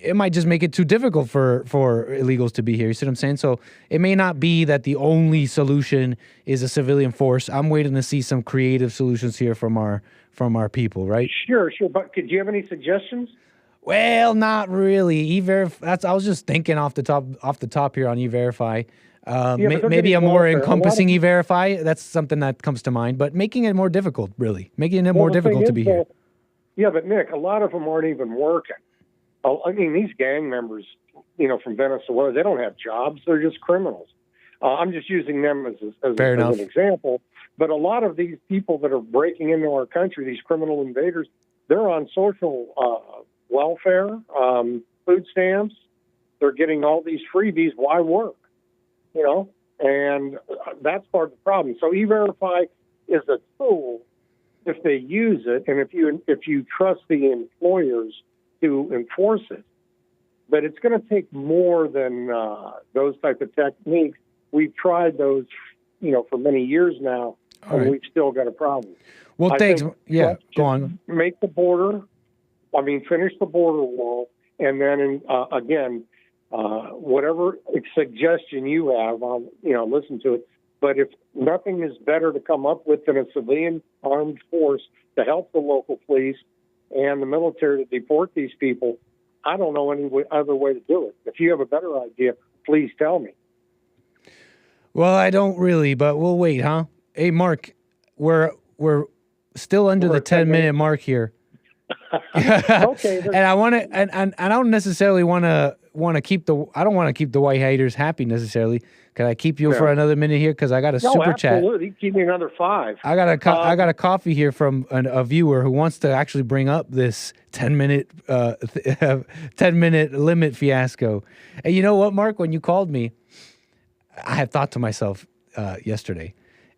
It might just make it too difficult for illegals to be here. You see what I'm saying? So it may not be that the only solution is a civilian force. I'm waiting to see some creative solutions here from our people, right? Sure. But do you have any suggestions? Well, not really. E-Verify. I was just thinking off the top here on E-Verify. Maybe a more encompassing E-Verify. That's something that comes to mind. But making it more difficult, really, making it more difficult to be here. Yeah, but Nick, a lot of them aren't even working. I mean, these gang members, from Venezuela, they don't have jobs. They're just criminals. I'm just using them as an example. But a lot of these people that are breaking into our country, these criminal invaders, they're on social welfare, food stamps. They're getting all these freebies. Why work? And that's part of the problem. So E-Verify is a tool if they use it, and if you trust the employers to enforce it. But it's going to take more than those type of techniques. We've tried those, for many years now, and we've still got a problem. Well, thanks. Yeah, go on. Finish the border wall, and then again, whatever suggestion you have, I'll listen to it. But if nothing is better to come up with than a civilian armed force to help the local police and the military to deport these people, I don't know any other way to do it. If you have a better idea, please tell me. Well, I don't really, but we'll wait, huh? Hey, Mark, we're still under the 10-minute mark here. Okay. And I want to, and I don't necessarily want to keep I don't want to keep the white haters happy necessarily. Can I keep you for another minute here? Because I got a super chat. Absolutely. Keep me another 5. I got a coffee here from a viewer who wants to actually bring up this 10-minute 10-minute limit fiasco. And you know what, Mark? When you called me, I had thought to myself yesterday,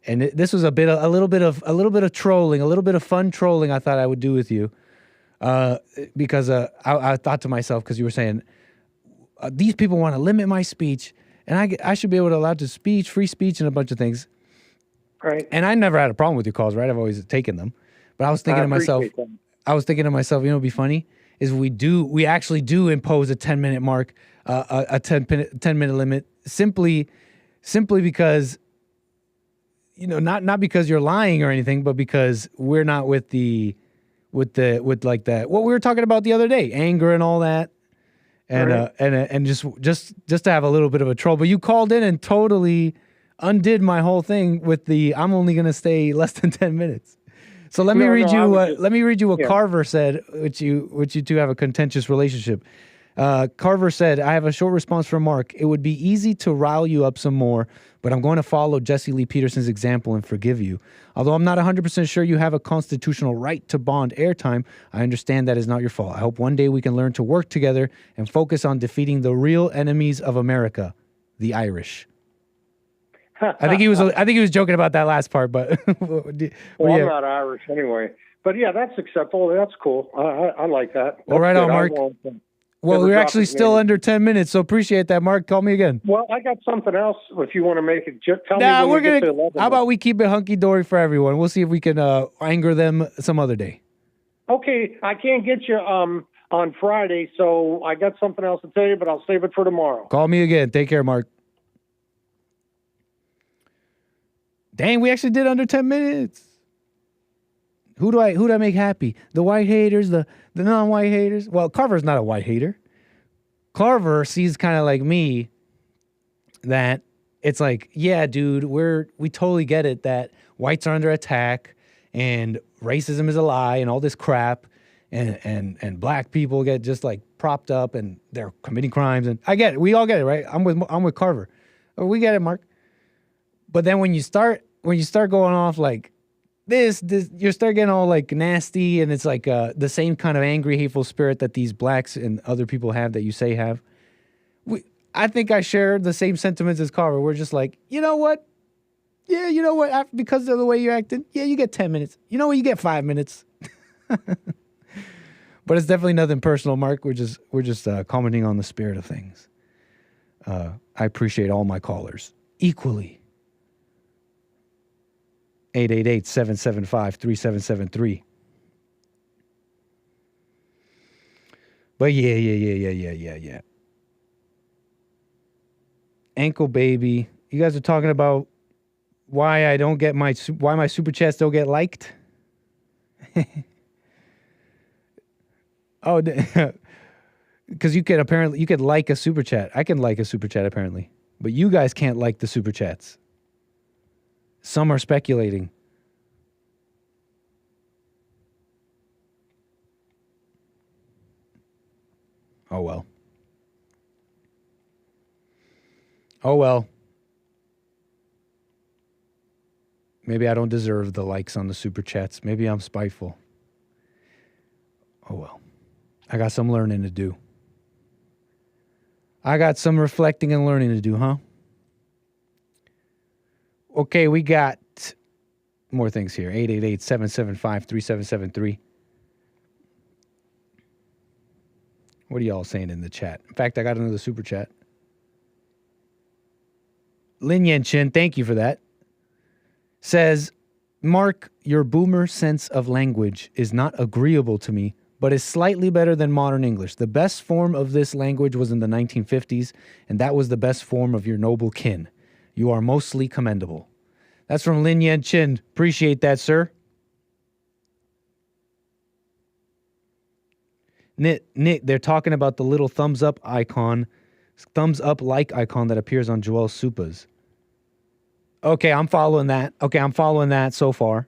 and this was a little bit of trolling, a little bit of fun trolling. I thought I would do with you, because I thought to myself, because you were saying these people want to limit my speech. And I should be able to allow to free speech and a bunch of things. Right. And I never had a problem with your calls, right? I've always taken them. But I was thinking to myself, it'd be funny is we actually do impose a 10-minute mark, a 10-minute limit, simply because, not because you're lying or anything, but because we're not with like that, what we were talking about the other day, anger and all that. and Right. and just to have a little bit of a troll. But you called in and totally undid my whole thing with the I'm only going to stay less than 10 minutes. So let me read you what Carver said, which you two have a contentious relationship. Carver said, I have a short response from Mark. It would be easy to rile you up some more, but I'm going to follow Jesse Lee Peterson's example and forgive you. Although I'm not 100% sure you have a constitutional right to bond airtime, I understand that is not your fault. I hope one day we can learn to work together and focus on defeating the real enemies of America, the Irish. I think he was joking about that last part, but well, I'm not Irish anyway. But yeah, that's acceptable. That's cool. I like that. All right, good. Mark. Well, we're actually still under 10 minutes, so appreciate that, Mark. Call me again. Well, I got something else if you want to make it. Tell me when we're we get gonna. to 11. How about we keep it hunky-dory for everyone? We'll see if we can anger them some other day. Okay, I can't get you on Friday, so I got something else to tell you, but I'll save it for tomorrow. Call me again. Take care, Mark. Dang, we actually did under 10 minutes. Who do I make happy? The white haters, the non-white haters? Well, Carver's not a white hater. Carver sees kind of like me that it's like, yeah, dude, we totally get it that whites are under attack and racism is a lie and all this crap and black people get just like propped up and they're committing crimes, and I get it. We all get it, right? I'm with Carver. We get it, Mark. But then when you start going off like this, you start getting all like nasty, and it's like the same kind of angry, hateful spirit that these blacks and other people have that you say have. I think I share the same sentiments as Carver. We're just like, you know what? Yeah, you know what? Because of the way you're acting, yeah, you get 10 minutes. You know what? You get 5 minutes. But it's definitely nothing personal, Mark. We're just commenting on the spirit of things. I appreciate all my callers equally. 888-775-3773. But yeah. Ankle baby. You guys are talking about why my super chats don't get liked. Oh, because you could like a super chat. I can like a super chat apparently, but you guys can't like the super chats. Some are speculating. Oh well. Maybe I don't deserve the likes on the super chats. Maybe I'm spiteful. Oh well. I got some learning to do. I got some reflecting and learning to do, huh? Okay, we got more things here. 888-775-3773. What are y'all saying in the chat? In fact, I got another super chat. Lin Yen Chin, thank you for that. Says, Mark, your boomer sense of language is not agreeable to me, but is slightly better than modern English. The best form of this language was in the 1950s, and that was the best form of your noble kin. You are mostly commendable. That's from Lin Yen Chin. Appreciate that, sir. Nick, they're talking about the little thumbs up like icon that appears on Joel Supa's. Okay, I'm following that so far.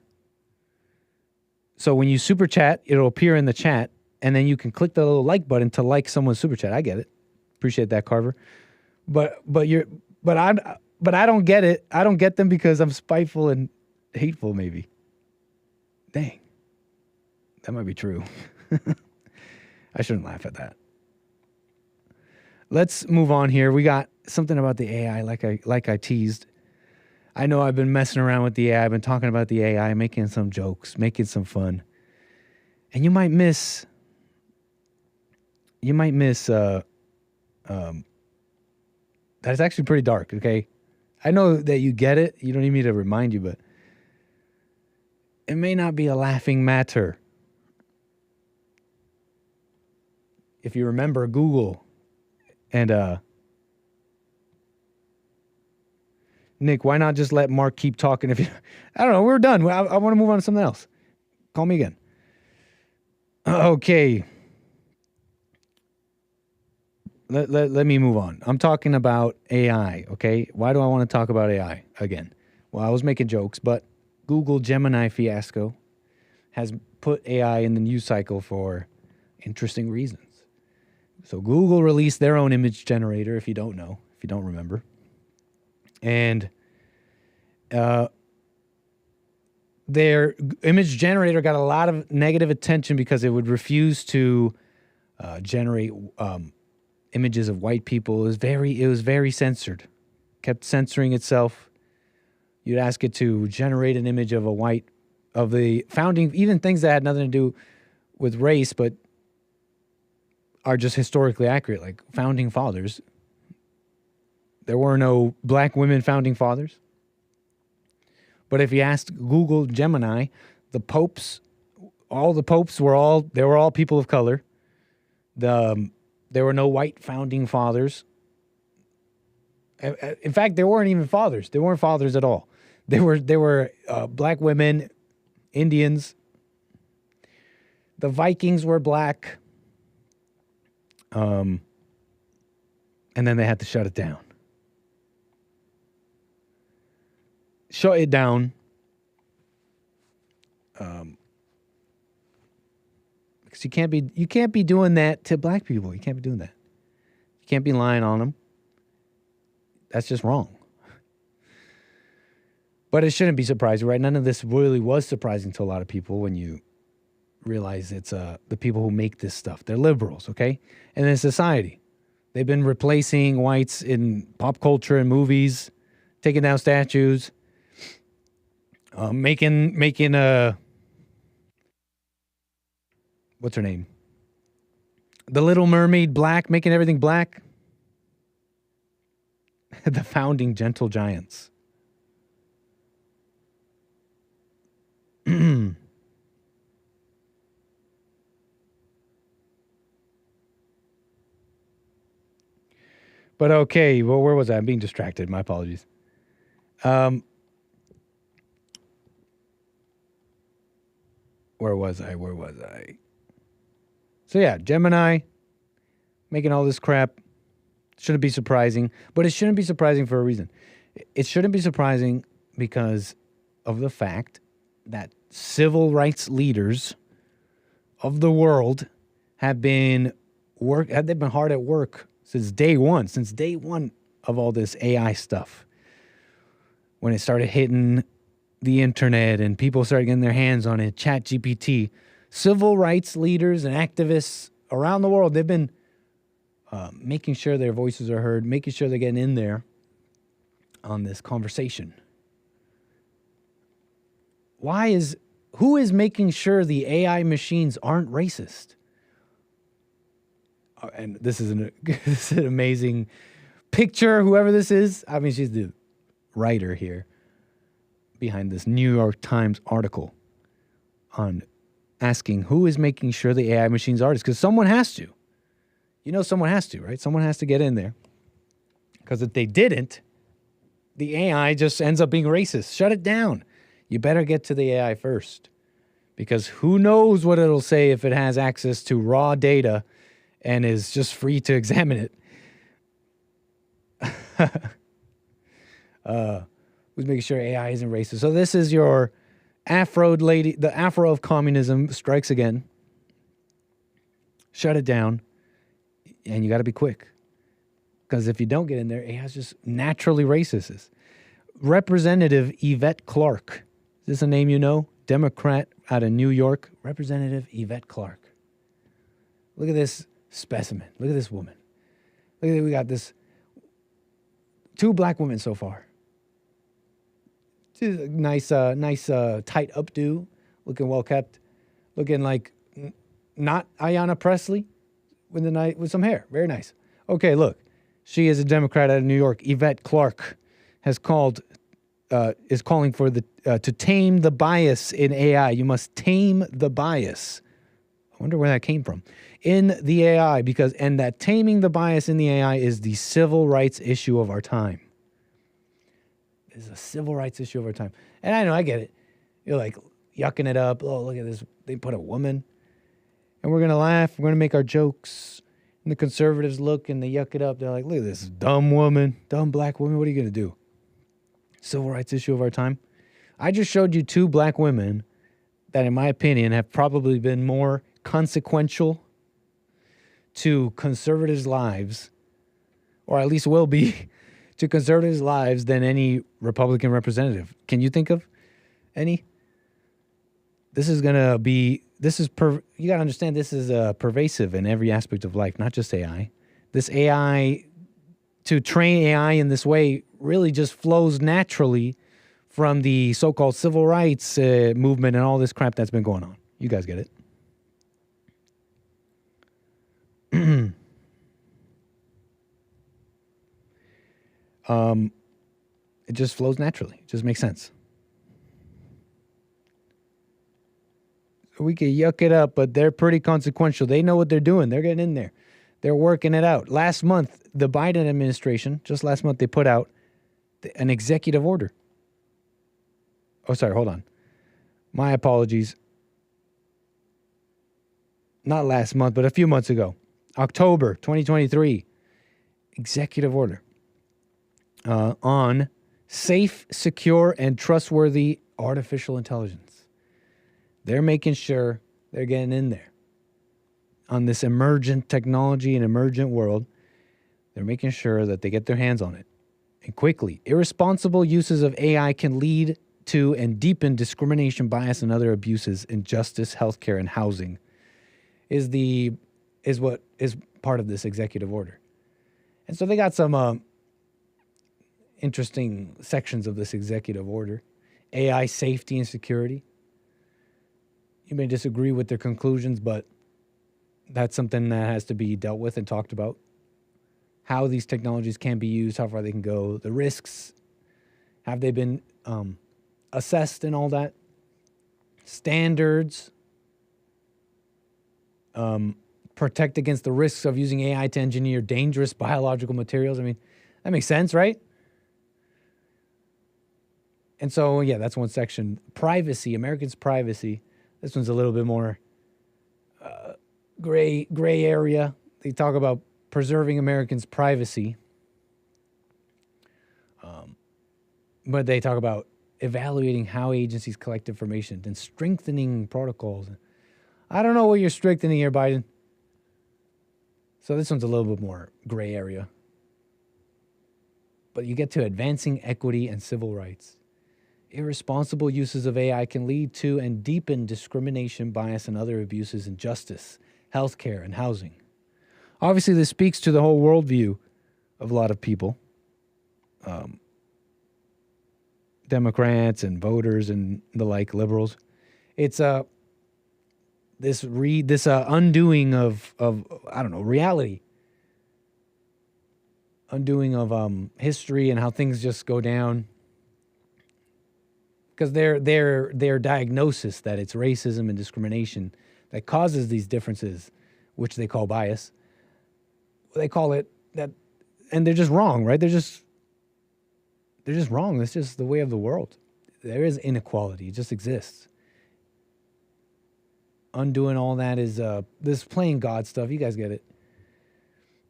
So when you super chat, it'll appear in the chat, and then you can click the little like button to like someone's super chat. I get it. Appreciate that, Carver. But I don't get it. I don't get them because I'm spiteful and hateful, maybe. Dang. That might be true. I shouldn't laugh at that. Let's move on here. We got something about the AI like I teased. I know I've been messing around with the AI. I've been talking about the AI, making some jokes, making some fun. And you might miss that it's actually pretty dark, okay? I know that you get it. You don't need me to remind you, but it may not be a laughing matter. If you remember Google and Nick, why not just let Mark keep talking? I don't know, we're done. I want to move on to something else. Call me again. Okay. let me move on. I'm talking about AI, okay? Why do I want to talk about AI again? Well, I was making jokes, but Google Gemini fiasco has put AI in the news cycle for interesting reasons. So Google released their own image generator, if you don't know, if you don't remember. And their image generator got a lot of negative attention because it would refuse to generate images of white people. It was very censored. Kept censoring itself. You'd ask it to generate an image of the founding, even things that had nothing to do with race, but are just historically accurate, like founding fathers. There were no black women founding fathers. But if you asked Google Gemini, all the popes were all people of color. There were no white founding fathers. In fact, there weren't even fathers. There weren't fathers at all. There were black women, Indians. The Vikings were black. And then they had to shut it down. Shut it down. Because you can't be doing that to black people. You can't be doing that. You can't be lying on them. That's just wrong. But it shouldn't be surprising, right? None of this really was surprising to a lot of people when you realize it's the people who make this stuff. They're liberals, okay? And in society, they've been replacing whites in pop culture and movies, taking down statues, making what's her name? The Little Mermaid black, making everything black. The founding gentle giants. But okay, well, where was I? I'm being distracted. My apologies. Where was I? So yeah, Gemini making all this crap. Shouldn't be surprising, but it shouldn't be surprising for a reason. It shouldn't be surprising because of the fact that civil rights leaders of the world have been hard at work since day one of all this AI stuff. When it started hitting the internet and people started getting their hands on it, ChatGPT, civil rights leaders and activists around the world, they've been making sure their voices are heard, making sure they're getting in there on this conversation. Who is making sure the AI machines aren't racist? And this is an amazing picture, whoever this is. I mean, she's the writer here behind this New York Times article on asking who is making sure the AI machines are racist, because someone has to. You know, someone has to, right? Someone has to get in there. Because if they didn't, the AI just ends up being racist. Shut it down. You better get to the AI first. Because who knows what it'll say if it has access to raw data and is just free to examine it. Who's making sure AI isn't racist? So this is your Afro lady. The Afro of communism strikes again. Shut it down. And you got to be quick. Because if you don't get in there, AI is just naturally racist. Representative Yvette Clarke. Is this a name you know? Democrat out of New York. Representative Yvette Clarke. Look at this specimen. Look at this woman. Look at we got this. 2 black women so far. Nice tight updo. Looking well kept. Looking like not Ayanna Pressley with some hair. Very nice. Okay, look. She is a Democrat out of New York. Yvette Clarke is calling for to tame the bias in AI. You must tame the bias. I wonder where that came from. In the AI, and that taming the bias in the AI is the civil rights issue of our time. It's a civil rights issue of our time. And I know, I get it. You're like yucking it up. Oh, look at this. They put a woman. And we're going to laugh. We're going to make our jokes. And the conservatives look and they yuck it up. They're like, look at this dumb woman, dumb black woman. What are you going to do? Civil rights issue of our time. I just showed you 2 black women that, in my opinion, have probably been more consequential to conservatives' lives, or at least will be to conservatives' lives, than any Republican representative. Can you think of any? This is going to be, you got to understand, this is pervasive in every aspect of life, not just AI. This AI, to train AI in this way, really just flows naturally from the so-called civil rights movement and all this crap that's been going on. You guys get it. It just flows naturally. It just makes sense. We could yuck it up, but they're pretty consequential. They know what they're doing. They're getting in there. They're working it out. Last month, the Biden administration, just last month, they put out an executive order. Oh, sorry, hold on. My apologies. Not last month, but a few months ago. October 2023. Executive order on safe, secure, and trustworthy artificial intelligence. They're making sure they're getting in there. On this emergent technology and emergent world, they're making sure that they get their hands on it. And quickly, irresponsible uses of AI can lead to and deepen discrimination, bias, and other abuses in justice, healthcare, and housing is what is part of this executive order. And so they got some interesting sections of this executive order. AI safety and security. You may disagree with their conclusions, but that's something that has to be dealt with and talked about. How these technologies can be used, how far they can go, the risks, have they been assessed and all that? Standards, protect against the risks of using AI to engineer dangerous biological materials. I mean, that makes sense, right? And so, yeah, that's one section. Privacy, Americans' privacy. This one's a little bit more gray area. They talk about preserving Americans' privacy. But they talk about evaluating how agencies collect information and strengthening protocols. I don't know what you're strengthening here, Biden. So this one's a little bit more gray area. But you get to advancing equity and civil rights. Irresponsible uses of AI can lead to and deepen discrimination, bias, and other abuses in justice, healthcare, and housing. Obviously, this speaks to the whole worldview of a lot of people, Democrats and voters and the like, liberals. It's this undoing of I don't know, reality, undoing of history and how things just go down. Because their diagnosis that it's racism and discrimination that causes these differences, which they call bias, they call it that, and they're just wrong, right? They're just wrong. That's just the way of the world. There is inequality. It just exists. Undoing all that is this playing God stuff. You guys get it.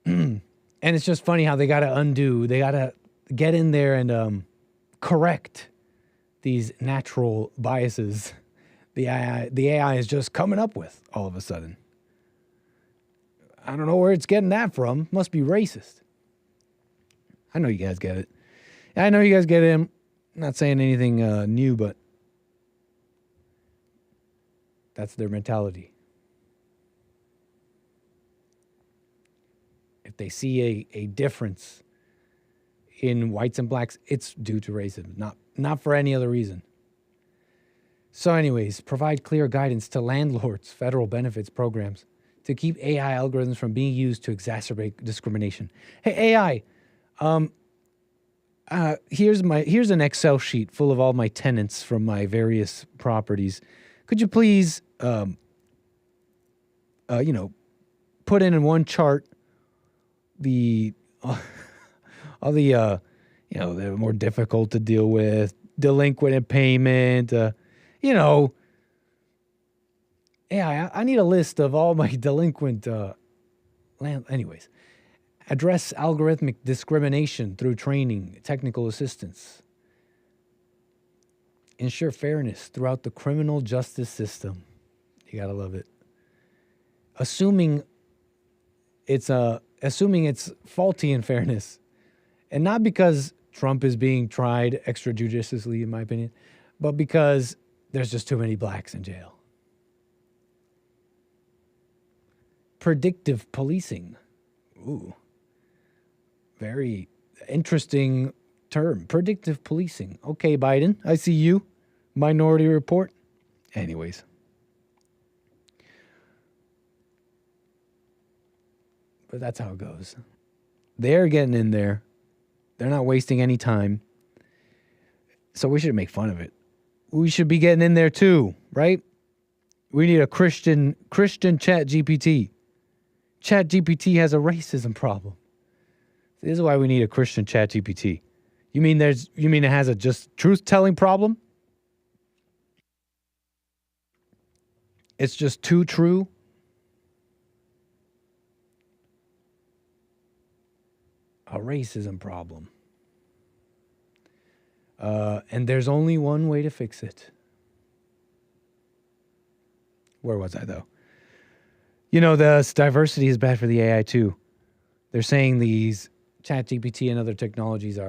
And it's just funny how they got to undo. They got to get in there and correct these natural biases the AI is just coming up with all of a sudden. I don't know where it's getting that from. Must be racist. I know you guys get it. I know you guys get it. I'm not saying anything new, but that's their mentality. If they see a difference in whites and blacks, it's due to racism, not for any other reason. So anyways, provide clear guidance to landlords, federal benefits programs, to keep AI algorithms from being used to exacerbate discrimination. Hey, AI, here's an Excel sheet full of all my tenants from my various properties. Could you please, put in one chart the all the they're more difficult to deal with, delinquent in payment, I need a list of all my delinquent Anyways, address algorithmic discrimination through training, technical assistance. Ensure fairness throughout the criminal justice system. You gotta love it. Assuming it's faulty in fairness, and not because Trump is being tried extrajudiciously, in my opinion, but because there's just too many blacks in jail. Predictive policing. Ooh. Very interesting term. Predictive policing. Okay, Biden, I see you. Minority Report. Anyways. But that's how it goes. They're getting in there. They're not wasting any time. So we should make fun of it. We should be getting in there too, right? We need a Christian ChatGPT. ChatGPT has a racism problem. This is why we need a Christian ChatGPT. You mean it has a just truth-telling problem? It's just too true? A racism problem. And there's only one way to fix it. Where was I, though? You know, the diversity is bad for the AI, too. They're saying these ChatGPT and other technologies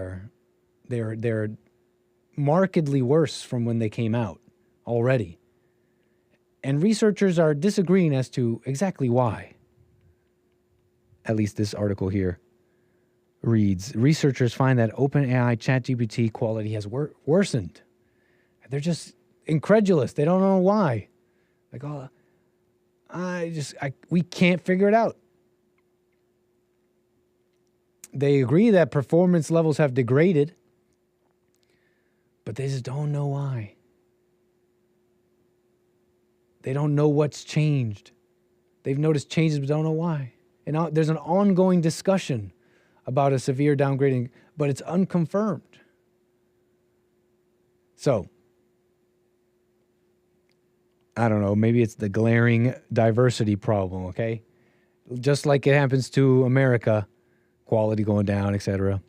they're markedly worse from when they came out already. And researchers are disagreeing as to exactly why. At least this article here reads, researchers find that OpenAI ChatGPT quality has worsened. They're just incredulous. They don't know why. Like, oh, we can't figure it out. They agree that performance levels have degraded, but they just don't know why. They don't know what's changed. They've noticed changes, but don't know why. And there's an ongoing discussion about a severe downgrading, but it's unconfirmed. So, I don't know, maybe it's the glaring diversity problem, okay? Just like it happens to America, quality going down, etc.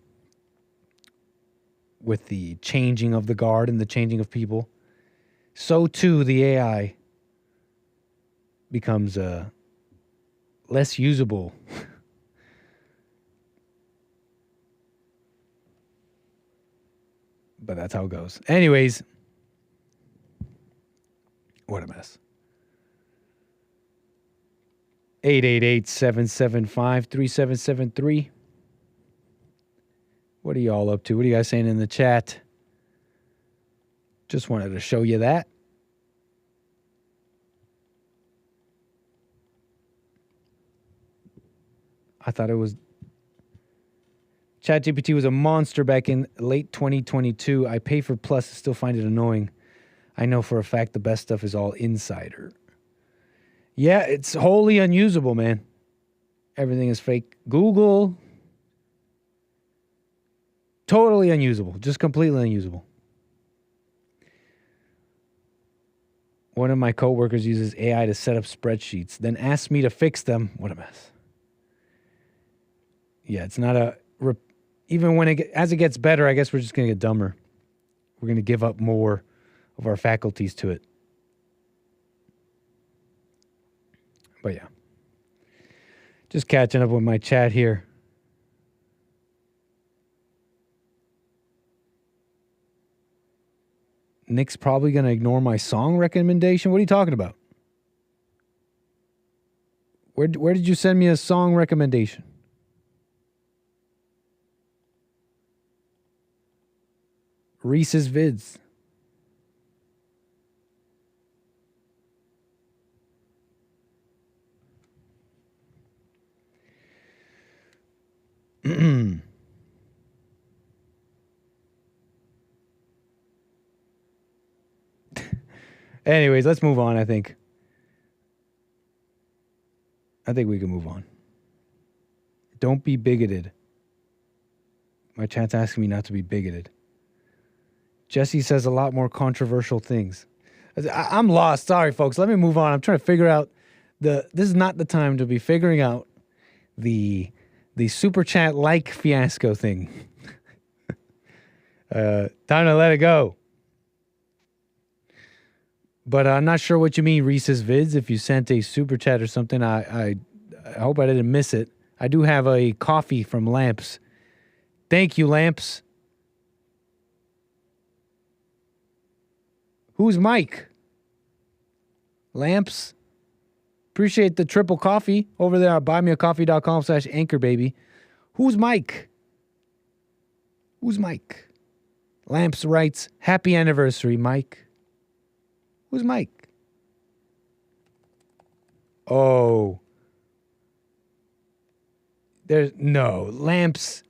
With the changing of the guard and the changing of people, so too the AI becomes less usable. But that's how it goes. Anyways, what a mess. 888-775-3773. What are y'all up to? What are you guys saying in the chat? Just wanted to show you that. I thought it was... ChatGPT was a monster back in late 2022. I pay for Plus and still find it annoying. I know for a fact the best stuff is all insider. Yeah, it's wholly unusable, man. Everything is fake. Google, totally unusable. Just completely unusable. One of my coworkers uses AI to set up spreadsheets, then asks me to fix them. What a mess. Yeah, it's not a... Even when as it gets better, I guess we're just going to get dumber. We're going to give up more of our faculties to it. But yeah. Just catching up with my chat here. Nick's probably going to ignore my song recommendation. What are you talking about? Where did you send me a song recommendation? Reese's Vids. Anyways, let's move on, I think. I think we can move on. Don't be bigoted. My chat's asking me not to be bigoted. Jesse says a lot more controversial things. I'm lost. Sorry, folks. Let me move on. I'm trying to figure out this is not the time to be figuring out the super chat like fiasco thing. Time to let it go. But I'm not sure what you mean, Reese's Vids. If you sent a super chat or something, I hope I didn't miss it. I do have a coffee from Lamps. Thank you, Lamps. Who's Mike? Lamps. Appreciate the triple coffee over there at buymeacoffee.com/anchor, baby. Who's Mike? Who's Mike? Lamps writes, happy anniversary, Mike. Who's Mike? Oh. There's no Lamps.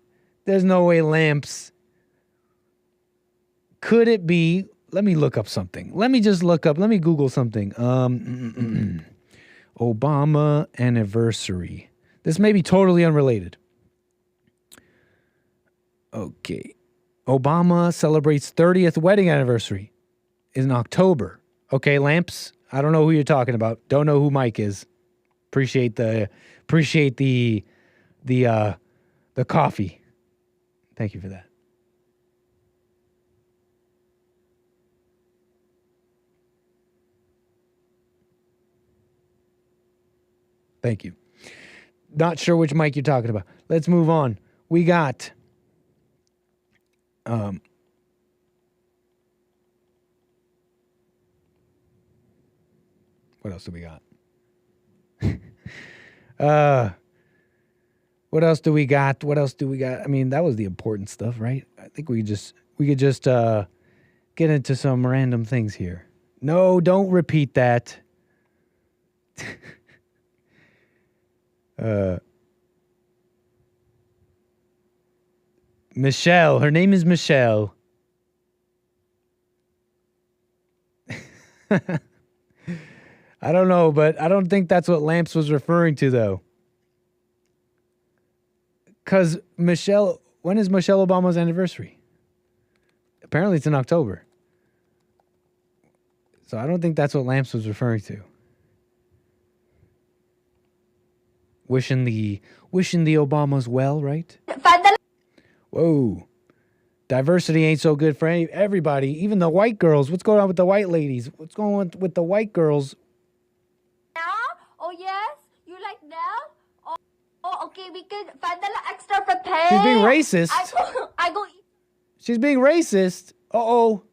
There's no way Lamps. Could it be? Let me look up something. Let me Google something. Obama anniversary. This may be totally unrelated. Okay. Obama celebrates 30th wedding anniversary in October. Okay, Lamps. I don't know who you're talking about. Don't know who Mike is. Appreciate the coffee. Thank you for that. Thank you. Not sure which Mike you're talking about. Let's move on. We got what else do we got? What else do we got? I mean, that was the important stuff, right? I think we could just get into some random things here. No, don't repeat that. Michelle. Her name is Michelle. I don't know, but I don't think that's what Lamps was referring to, though. Because Michelle, when is Michelle Obama's anniversary? Apparently it's in October. So I don't think that's what Lamps was referring to. Wishing the Obamas well, right? Whoa. Diversity ain't so good for everybody, even the white girls. What's going on with the white ladies? What's going on with the white girls? Oh, yes? You like that? Oh, okay, we can find the extra prepare. She's being racist. I go eat. She's being racist. Uh-oh.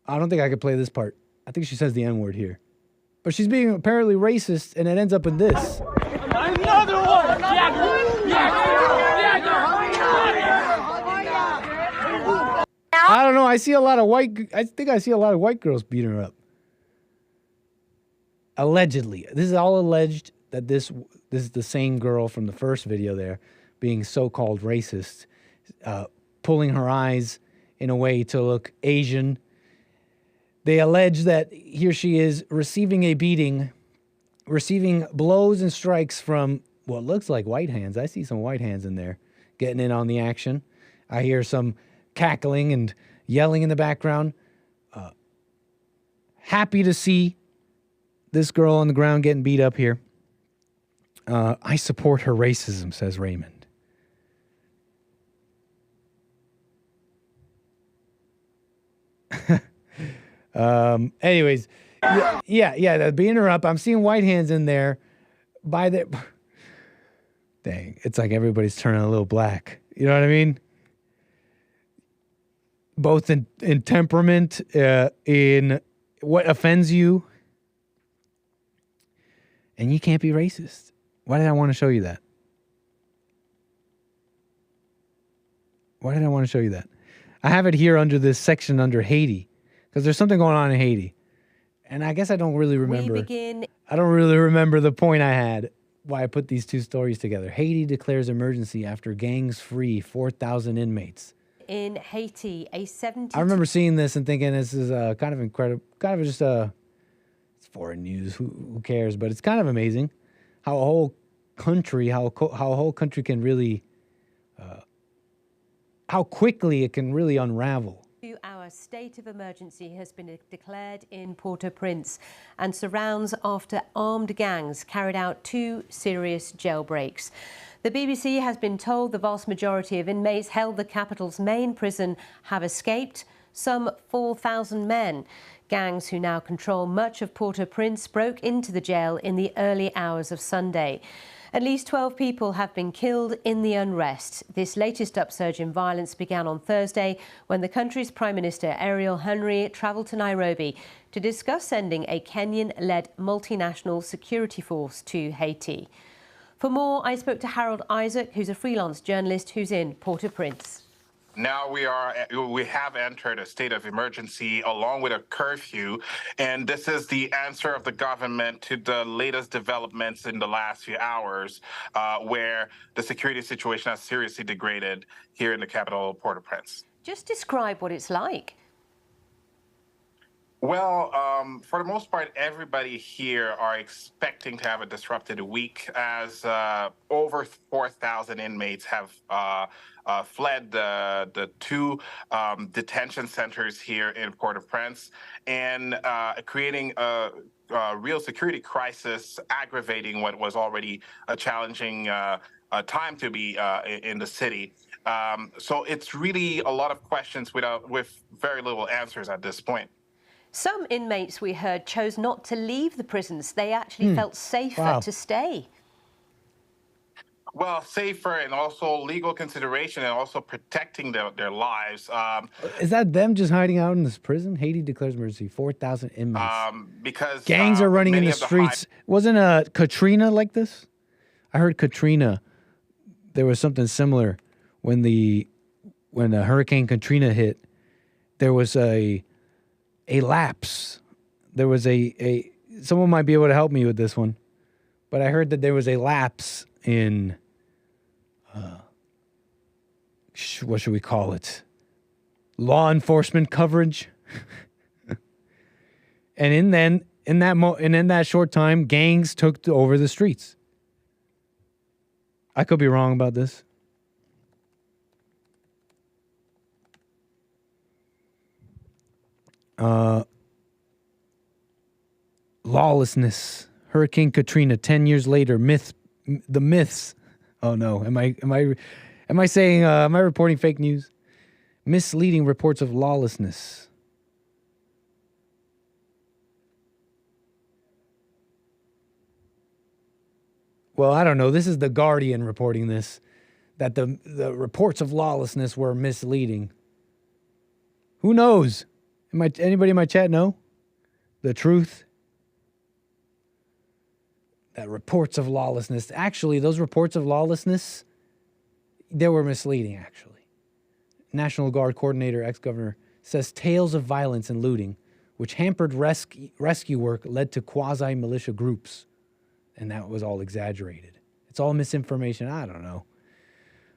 I don't think I could play this part. I think she says the N-word here. But she's being apparently racist, and it ends up in this. Another one! I don't know. I think I see a lot of white girls beating her up. Allegedly. This is all alleged that this is the same girl from the first video there being so-called racist, pulling her eyes in a way to look Asian. They allege that here she is receiving a beating, receiving blows and strikes from what looks like white hands. I see some white hands in there getting in on the action. I hear some cackling and yelling in the background. Happy to see this girl on the ground getting beat up here. I support her racism, says Raymond. Anyways, yeah, beating her up. I'm seeing white hands in there. Dang, it's like everybody's turning a little black. You know what I mean? Both in temperament, in what offends you. And you can't be racist. Why did I want to show you that? I have it here under this section under Haiti. Because there's something going on in Haiti. And I guess I don't really remember. I don't really remember the point I had, why I put these two stories together. Haiti declares emergency after gangs free 4,000 inmates. In Haiti, a 70... I remember seeing this and thinking this is kind of incredible. Kind of just it's foreign news. Who cares? But it's kind of amazing how a whole country, how a whole country can really... how quickly it can really unravel 2-hour state of emergency has been declared in Port-au-Prince and surrounds after armed gangs carried out 2 serious jailbreaks. The BBC has been told the vast majority of inmates held the capital's main prison have escaped, some 4,000 men. Gangs who now control much of Port-au-Prince broke into the jail in the early hours of Sunday. At least 12 people have been killed in the unrest. This latest upsurge in violence began on Thursday when the country's Prime Minister Ariel Henry travelled to Nairobi to discuss sending a Kenyan-led multinational security force to Haiti. For more, I spoke to Harold Isaac, who's a freelance journalist who's in Port-au-Prince. Now we have entered a state of emergency along with a curfew, and this is the answer of the government to the latest developments in the last few hours, where the security situation has seriously degraded here in the capital, Port-au-Prince. Just describe what it's like. Well, for the most part, everybody here are expecting to have a disrupted week as over 4,000 inmates have fled the 2 detention centers here in Port-au-Prince and creating a real security crisis, aggravating what was already a challenging time to be in the city. So it's really a lot of questions with very little answers at this point. Some inmates, we heard, chose not to leave the prisons. They actually felt safer to stay. Well, safer and also legal consideration and also protecting their lives. Is that them just hiding out in this prison? Haiti declares emergency, 4,000 inmates. Because gangs are running in the streets. Wasn't Katrina like this? I heard Katrina, there was something similar when Hurricane Katrina hit. There was a lapse. There was someone might be able to help me with this one, but I heard that there was a lapse in what should we call it? Law enforcement coverage. And in that short time, gangs took over the streets. I could be wrong about this. Lawlessness. Hurricane Katrina, 10 years later, the myths. Oh no, am I reporting fake news? Misleading reports of lawlessness. Well, I don't know. This is The Guardian reporting this, that the reports of lawlessness were misleading. Who knows? Anybody in my chat know the truth? That reports of lawlessness. Actually, those reports of lawlessness, they were misleading, actually. National Guard coordinator, ex-governor, says tales of violence and looting, which hampered rescue work, led to quasi-militia groups. And that was all exaggerated. It's all misinformation. I don't know.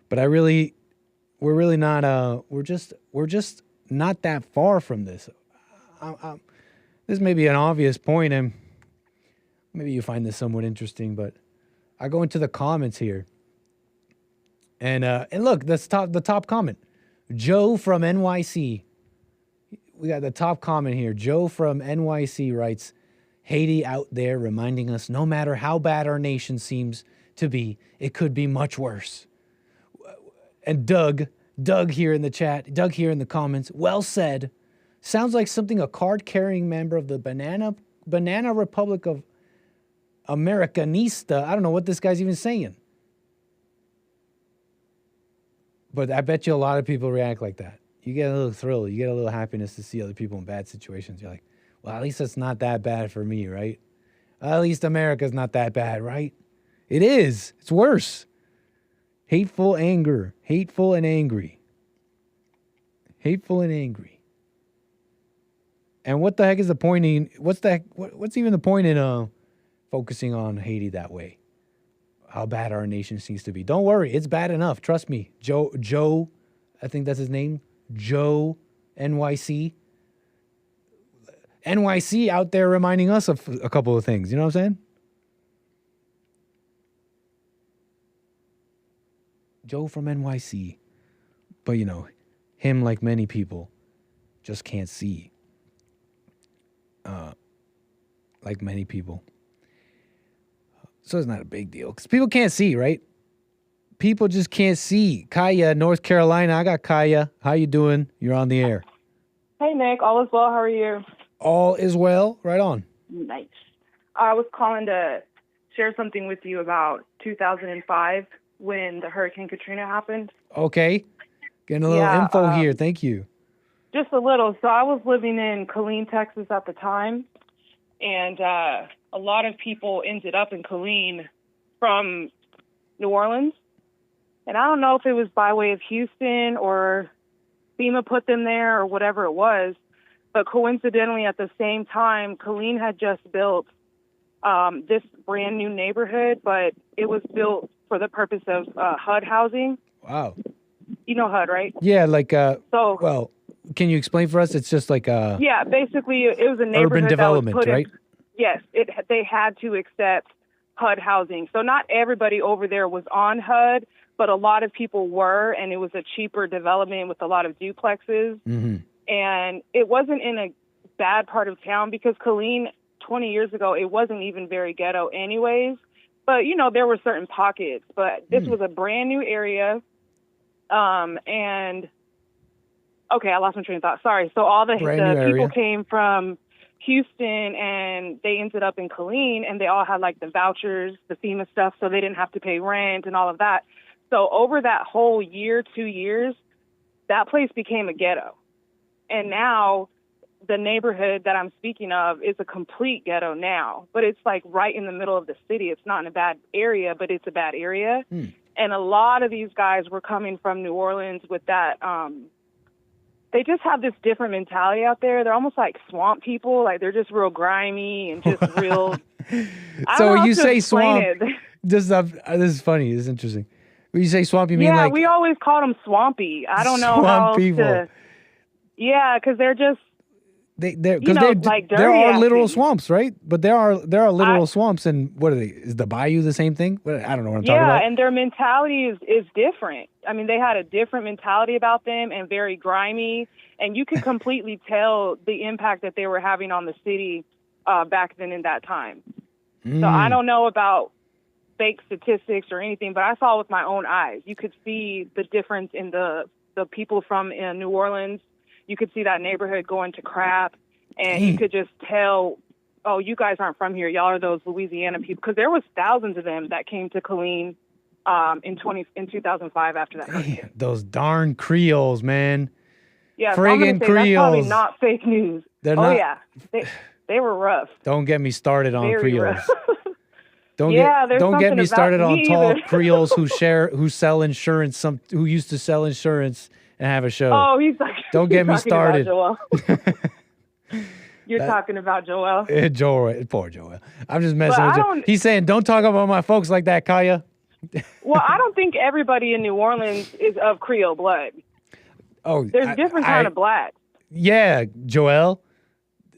But we're really not, we're just not that far from this. This may be an obvious point, and maybe you find this somewhat interesting, but I go into the comments here. And look, the top comment. Joe from NYC. We got the top comment here. Joe from NYC writes, Haiti out there reminding us no matter how bad our nation seems to be, it could be much worse. And Doug here in the chat, Doug here in the comments, well said. Sounds like something a card-carrying member of the Banana Republic of Americanista. I don't know what this guy's even saying. But I bet you a lot of people react like that. You get a little thrill. You get a little happiness to see other people in bad situations. You're like, well, at least it's not that bad for me, right? At least America's not that bad, right? It is. It's worse. Hateful anger. Hateful and angry. Hateful and angry. And what the heck is the point in... What's even the point in focusing on Haiti that way? How bad our nation seems to be. Don't worry. It's bad enough. Trust me. Joe, I think that's his name. Joe, NYC. NYC out there reminding us of a couple of things. You know what I'm saying? Joe from NYC. But, you know, him, like many people, just can't see. Like many people. So it's not a big deal because people can't see, right? People just can't see. Kaya, North Carolina. I got Kaya. How you doing? You're on the air. Hey, Nick. All is well. How are you? All is well. Right on. Nice. I was calling to share something with you about 2005 when the Hurricane Katrina happened. Okay. Getting a little info here. Thank you. Just a little. So I was living in Killeen, Texas at the time, and a lot of people ended up in Killeen from New Orleans. And I don't know if it was by way of Houston or FEMA put them there or whatever it was, but coincidentally at the same time, Killeen had just built this brand new neighborhood, but it was built for the purpose of HUD housing. Wow. You know HUD, right? Yeah, like, well, can you explain for us? It's just like yeah, basically it was a neighborhood urban development, that was right? Yes, they had to accept HUD housing. So not everybody over there was on HUD, but a lot of people were, and it was a cheaper development with a lot of duplexes. Mm-hmm. And it wasn't in a bad part of town because Killeen 20 years ago, it wasn't even very ghetto anyways. But, you know, there were certain pockets. But this was a brand new area. And, okay, I lost my train of thought. Sorry. So all the people came from Houston, and they ended up in Killeen, and they all had, like, the vouchers, the FEMA stuff, so they didn't have to pay rent and all of that. So over that whole year, 2 years, that place became a ghetto. And now the neighborhood that I'm speaking of is a complete ghetto now. But it's like right in the middle of the city. It's not in a bad area, but it's a bad area. And a lot of these guys were coming from New Orleans with that. They just have this different mentality out there. They're almost like swamp people. Like they're just real grimy and just real. So when you say swamp, this is funny. This is interesting. When you say swamp, you mean like... Yeah, we always called them swampy. I don't know how else to... Yeah, because they're just... There like are literal swamps, right? But there are literal swamps, and what are they? Is the bayou the same thing? I don't know what I'm talking about. Yeah, and their mentality is different. I mean, they had a different mentality about them and very grimy, and you could completely tell the impact that they were having on the city back then in that time. So I don't know about fake statistics or anything, but I saw with my own eyes. You could see the difference in the people from New Orleans. You could see that neighborhood going to crap, and you could just tell, oh, you guys aren't from here. Y'all are those Louisiana people. Because there was thousands of them that came to Killeen in 2005 after that. Damn, those darn Creoles, man. Yeah, friggin' so Creoles. That's probably not fake news. They're not. Yeah, they were rough. Don't get me started on Very Creoles. rough. Don't get me started on tall Creoles who sell insurance. Who used to sell insurance and have a show. Oh, don't get me started. You're talking about Joel. Joel, poor Joel. I'm just messing with you. He's saying, don't talk about my folks like that, Kaya. Well, I don't think everybody in New Orleans is of Creole blood. Oh, there's different kind of black. Yeah, Joel.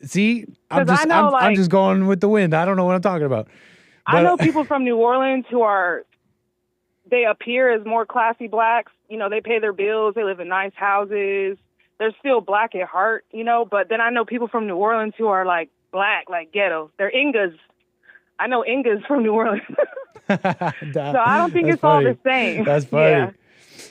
See, I'm just going with the wind. I don't know what I'm talking about. But I know people from New Orleans who they appear as more classy blacks. You know, they pay their bills. They live in nice houses. They're still black at heart, you know. But then I know people from New Orleans who are like black, like ghetto. They're Ingas. I know Ingas from New Orleans. So I don't think it's all the same. That's funny. Yeah.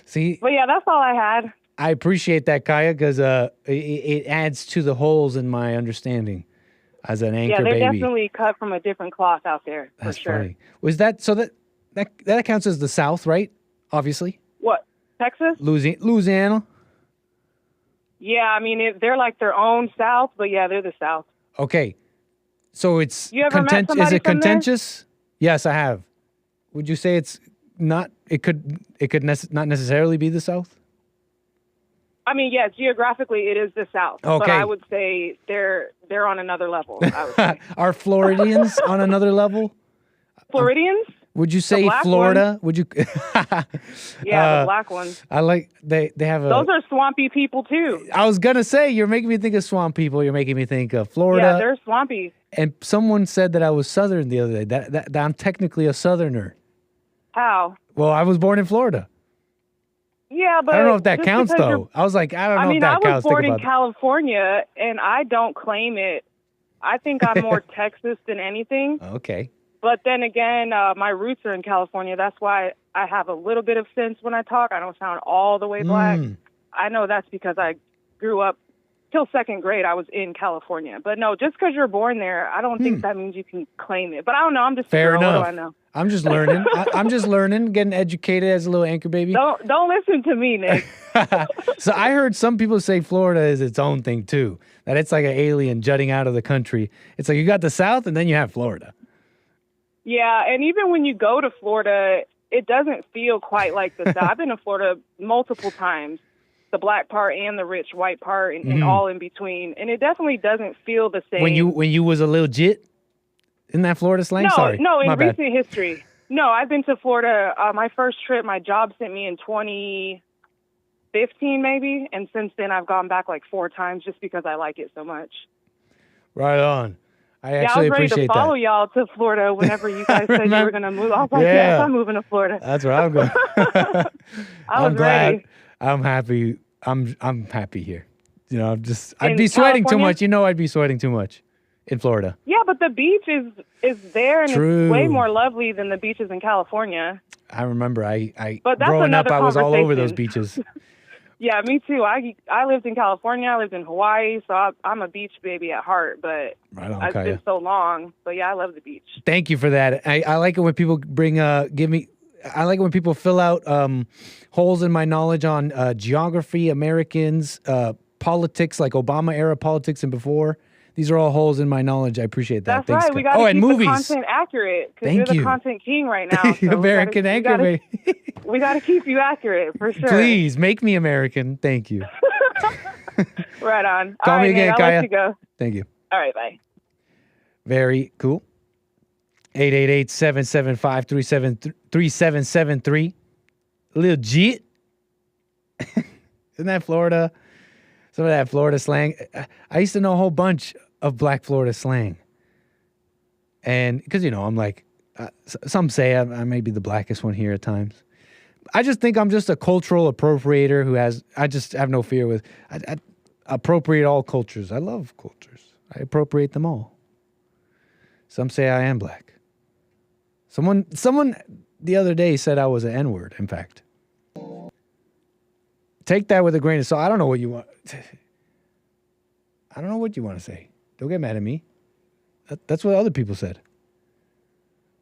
See? But yeah, that's all I had. I appreciate that, Kaya, because it adds to the holes in my understanding as an anchor baby. Yeah, they're definitely cut from a different cloth out there, That's for sure. funny. Was that so that counts as the South, right? Obviously. What? Texas? Louisiana. Yeah, I mean they're like their own South, but yeah, they're the South. Okay, so it's you ever met somebody is it from contentious? There? Yes, I have. Would you say it's not? It could not necessarily be the South. I mean, yeah, geographically it is the South, okay. But I would say they're on another level. I would say. Are Floridians on another level? Floridians? Would you say Florida? Ones? Would you? Yeah, the black ones. I like they have a. Those are swampy people too. I was gonna say you're making me think of swamp people. You're making me think of Florida. Yeah, they're swampy. And someone said that I was Southern the other day. That I'm technically a Southerner. How? Well, I was born in Florida. Yeah, but I don't know if that just counts, because though. I was like, I don't know I mean, if that I was counts. Think born in about it. California, and I don't claim it. I think I'm more Texas than anything. Okay. But then again, my roots are in California. That's why I have a little bit of sense when I talk. I don't sound all the way black. I know that's because I grew up till second grade. I was in California. But no, just because you're born there, I don't think that means you can claim it. But I don't know. I'm just Fair a girl. enough. What do I know? I'm just learning. I'm just learning, getting educated as a little anchor baby. Don't listen to me, Nick. So I heard some people say Florida is its own thing too. That it's like an alien jutting out of the country. It's like you got the South and then you have Florida. Yeah, and even when you go to Florida, it doesn't feel quite like the South. I've been to Florida multiple times, the black part and the rich white part, and all in between, and it definitely doesn't feel the same. When you was a little jit, in that Florida slang? No, Sorry, no, in my bad. recent history. No, I've been to Florida. My first trip, my job sent me in 2015 maybe, and since then I've gone back like 4 times just because I like it so much. Right on. I I was actually ready to appreciate follow that. y'all to Florida whenever you guys said you were going to move. I was like, Yeah. yes, I'm moving to Florida. That's where I'm going. I'm glad. ready. I'm happy. I'm happy here. You know, I'd In be sweating too California? much. You know, I'd be sweating too much in Florida. Yeah, but the beach is there, and True. it's way more lovely than the beaches in California. I remember I But that's growing up, another I was all over those conversation. beaches. Yeah, me too. I lived in California. I lived in Hawaii, so I'm a beach baby at heart. But Right on, it's Kaya. been so long. But yeah, I love the beach. Thank you for that. I like it when people bring I like it when people fill out holes in my knowledge on geography, Americans, politics, like Obama era politics and before. These are all holes in my knowledge. I appreciate that. That's right. We got to and keep movies. the content accurate because Thank you're the you. content king right now. So American anchor, baby. We got to keep you accurate for sure. Please make me American. Thank you. Right on. Call All me right, again, Nate, I'll Kaya. let you go. Thank you. All right, bye. Very cool. 888-775-3773. Legit. Isn't that Florida? Some of that Florida slang. I used to know a whole bunch of Black Florida slang. And because, you know, I'm like, some say I may be the blackest one here at times. I just think I'm just a cultural appropriator I just have no fear with, I appropriate all cultures. I love cultures. I appropriate them all. Some say I am black. Someone the other day said I was an N-word, in fact. Take that with a grain of salt. I don't know what you want. I don't know what you want to say. Don't get mad at me. That's what other people said.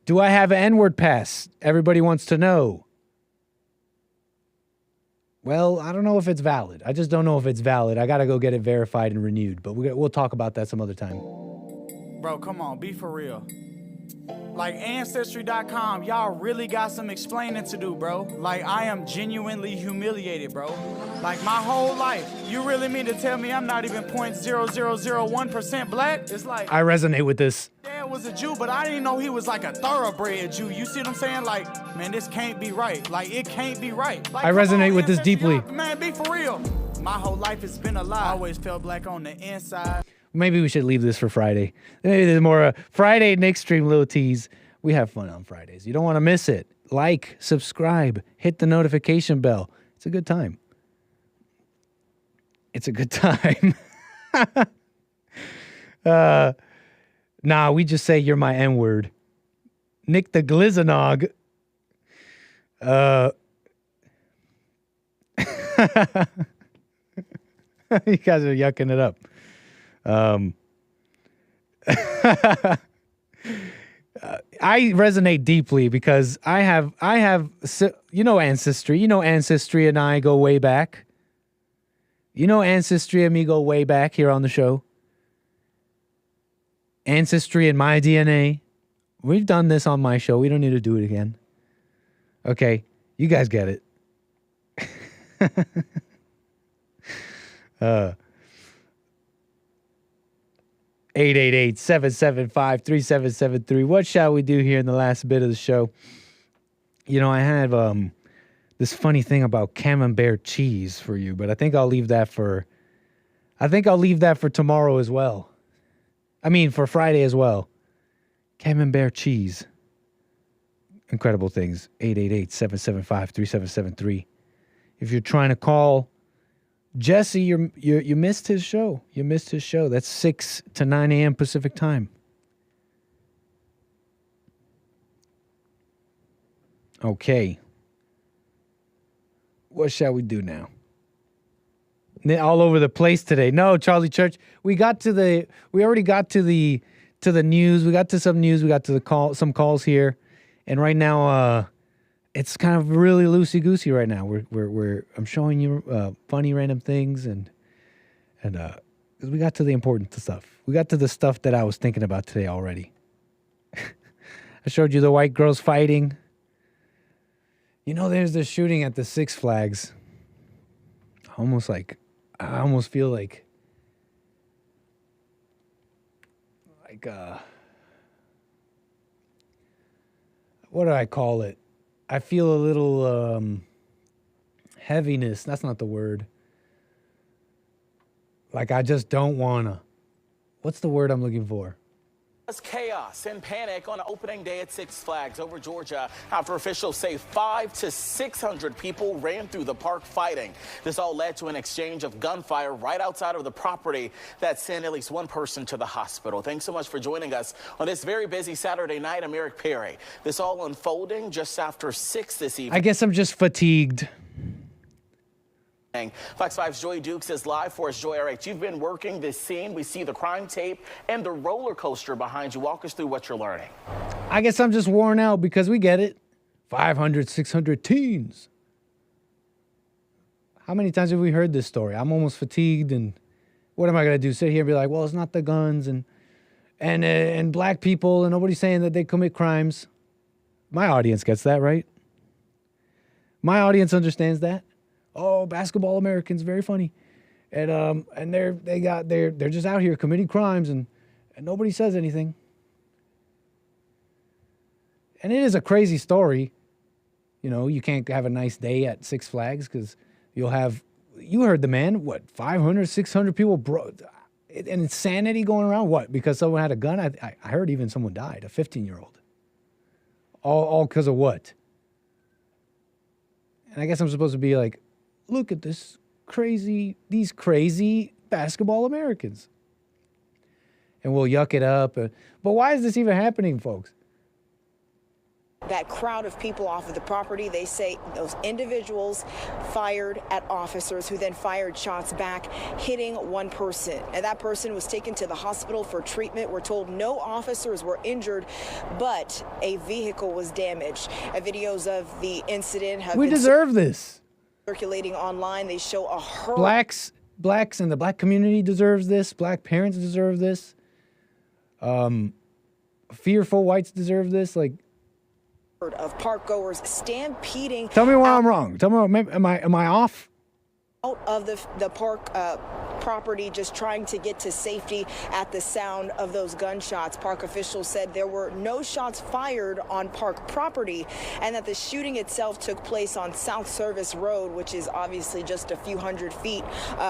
Do I have an N-word pass? Everybody wants to know. Well, I don't know if it's valid. I just don't know if it's valid. I got to go get it verified and renewed. But we'll talk about that some other time. Bro, come on, be for real. Like Ancestry.com, y'all really got some explaining to do, bro. Like, I am genuinely humiliated, bro. Like, my whole life, you really mean to tell me I'm not even 0.0001% black? It's like, I resonate with this. Dad was a Jew, but I didn't know he was like a thoroughbred Jew. You see what I'm saying? Like, man, this can't be right. Like, it can't be right. Like, I resonate with this deeply. Man, be for real. My whole life has been a lie. I always felt black on the inside. Maybe we should leave this for Friday. Maybe there's more Friday Nick Stream Little Tease. We have fun on Fridays. You don't want to miss it. Like, subscribe, hit the notification bell. It's a good time. It's a good time. Nah, we just say you're my N-word. Nick the Glizzanog. You guys are yucking it up. I resonate deeply because I have, you know, Ancestry. You know, Ancestry and I go way back. You know, Ancestry and me go way back here on the show. Ancestry and my DNA. We've done this on my show. We don't need to do it again. Okay, you guys get it. 888-775-3773. What shall we do here in the last bit of the show? You know, I have this funny thing about camembert cheese for you, but I think I'll leave that for tomorrow as well. I mean, for Friday as well. Camembert cheese. Incredible things. 888-775-3773. If you're trying to call Jesse, you missed his show. You missed his show. That's 6 to 9 a.m. Pacific time. Okay. What shall we do now? All over the place today. No, Charlie Church. We already got to the news. We got to some news. We got to some calls here, and right now, it's kind of really loosey goosey right now. I'm showing you funny random things, and because we got to the important stuff. We got to the stuff that I was thinking about today already. I showed you the white girls fighting. You know, there's this shooting at the Six Flags. I almost feel like what do I call it? I feel a little heaviness. That's not the word. Like I just don't wanna. What's the word I'm looking for? Chaos and panic on opening day at Six Flags over Georgia after officials say 500 to 600 people ran through the park fighting. This all led to an exchange of gunfire right outside of the property that sent at least one person to the hospital. Thanks so much for joining us on this very busy Saturday night. I'm Eric Perry. This all unfolding just after 6 this evening. I guess I'm just fatigued. Fox 5's Joy Dukes is live for us. Joy, all right, you've been working this scene. We see the crime tape and the roller coaster behind you. Walk us through what you're learning. I guess I'm just worn out because we get it. 500, 600 teens. How many times have we heard this story? I'm almost fatigued, and what am I going to do? Sit here and be like, well, it's not the guns and black people, and nobody's saying that they commit crimes. My audience gets that, right? My audience understands that. Oh, basketball Americans, very funny, and they're just out here committing crimes, and nobody says anything. And it is a crazy story. You know, you can't have a nice day at Six Flags because you heard the man, 500, 600 people, an insanity going around. What? Because someone had a gun? I heard even someone died, a 15-year-old. All because of what? And I guess I'm supposed to be like, look at these crazy basketball Americans. And we'll yuck it up. But why is this even happening, folks? That crowd of people off of the property, they say those individuals fired at officers who then fired shots back, hitting one person. And that person was taken to the hospital for treatment. We're told no officers were injured, but a vehicle was damaged. Videos of the incident have been deserve this. Circulating online. They show a hurl. Blacks and the black community deserves this. Black parents deserve this. Fearful whites deserve this. Like, of park goers stampeding. Tell me where I'm wrong. Tell me, am I off? Out of the park property, just trying to get to safety at the sound of those gunshots. Park officials said there were no shots fired on park property, and that the shooting itself took place on South Service Road, which is obviously just a few hundred feet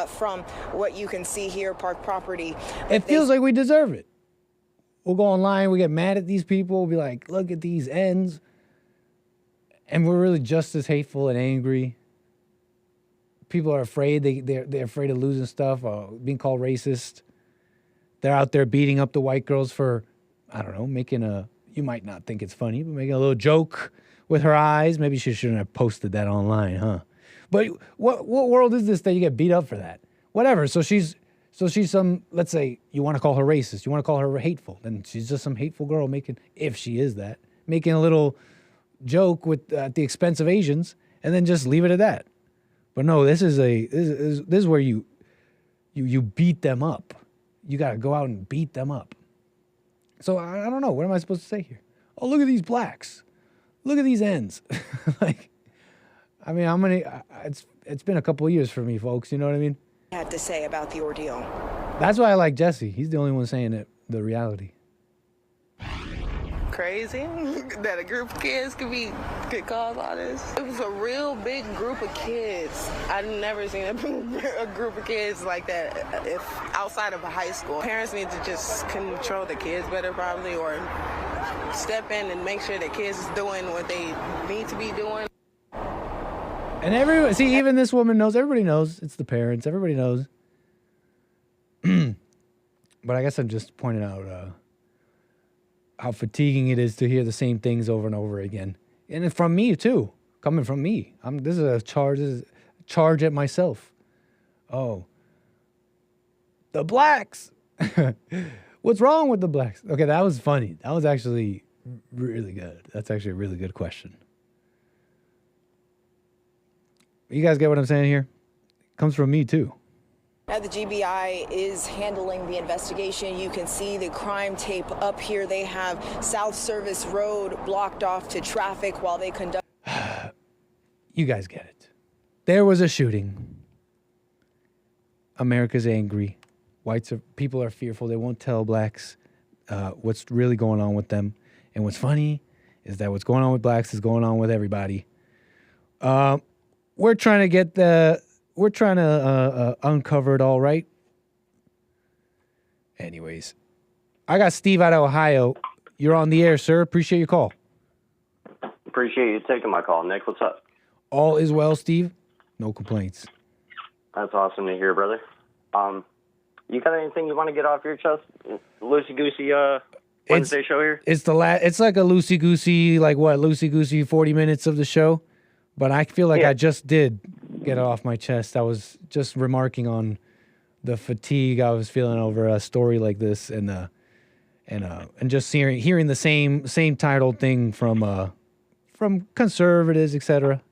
from what you can see here, park property. It feels like we deserve it. We'll go online, we get mad at these people, we'll be like, look at these ends. And we're really just as hateful and angry. People are afraid. They're afraid of losing stuff, being called racist. They're out there beating up the white girls for, I don't know, you might not think it's funny, but making a little joke with her eyes. Maybe she shouldn't have posted that online, huh? But what world is this that you get beat up for that? Whatever. So she's some, let's say you want to call her racist. You want to call her hateful. Then she's just some hateful girl if she is that, making a little joke at the expense of Asians, and then just leave it at that. But no, this is where you beat them up. You got to go out and beat them up. So I don't know. What am I supposed to say here? Oh, look at these blacks. Look at these ends. Like, I mean, how many? It's been a couple of years for me, folks. You know what I mean? Had to say about the ordeal. That's why I like Jesse. He's the only one saying it, the reality. Crazy that a group of kids could cause all this. It was a real big group of kids. I've never seen a group of kids like that outside of a high school. Parents need to just control the kids better probably, or step in and make sure the kids is doing what they need to be doing. And everyone, see, even this woman knows. Everybody knows. It's the parents. Everybody knows. But I guess I'm just pointing out how fatiguing it is to hear the same things over and over again, and from me too, coming from me. This is a charge. This is a charge at myself. Oh, the blacks. What's wrong with the blacks? Okay, that was funny. That was actually really good. That's actually a really good question. You guys get what I'm saying here? Comes from me too. Now the GBI is handling the investigation. You can see the crime tape up here. They have South Service Road blocked off to traffic while they conduct. You guys get it. There was a shooting. America's angry. People are fearful. They won't tell blacks what's really going on with them. And what's funny is that what's going on with blacks is going on with everybody. We're trying to uncover it all, right? Anyways, I got Steve out of Ohio. You're on the air, sir. Appreciate your call. Appreciate you taking my call, Nick. What's up? All is well, Steve. No complaints. That's awesome to hear, brother. You got anything you want to get off your chest? Loosey-goosey Wednesday show here? It's it's like a loosey-goosey, 40 minutes of the show. But I feel like I just did get it off my chest. I was just remarking on the fatigue I was feeling over a story like this, and just hearing the same titled thing from conservatives, etc.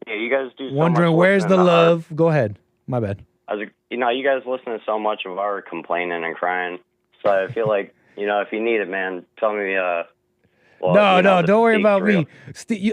Yeah, you guys do. Wondering where's the love? Go ahead. My bad. You guys listen to so much of our complaining and crying. So I feel like if you need it, man, tell me. No, don't worry about me.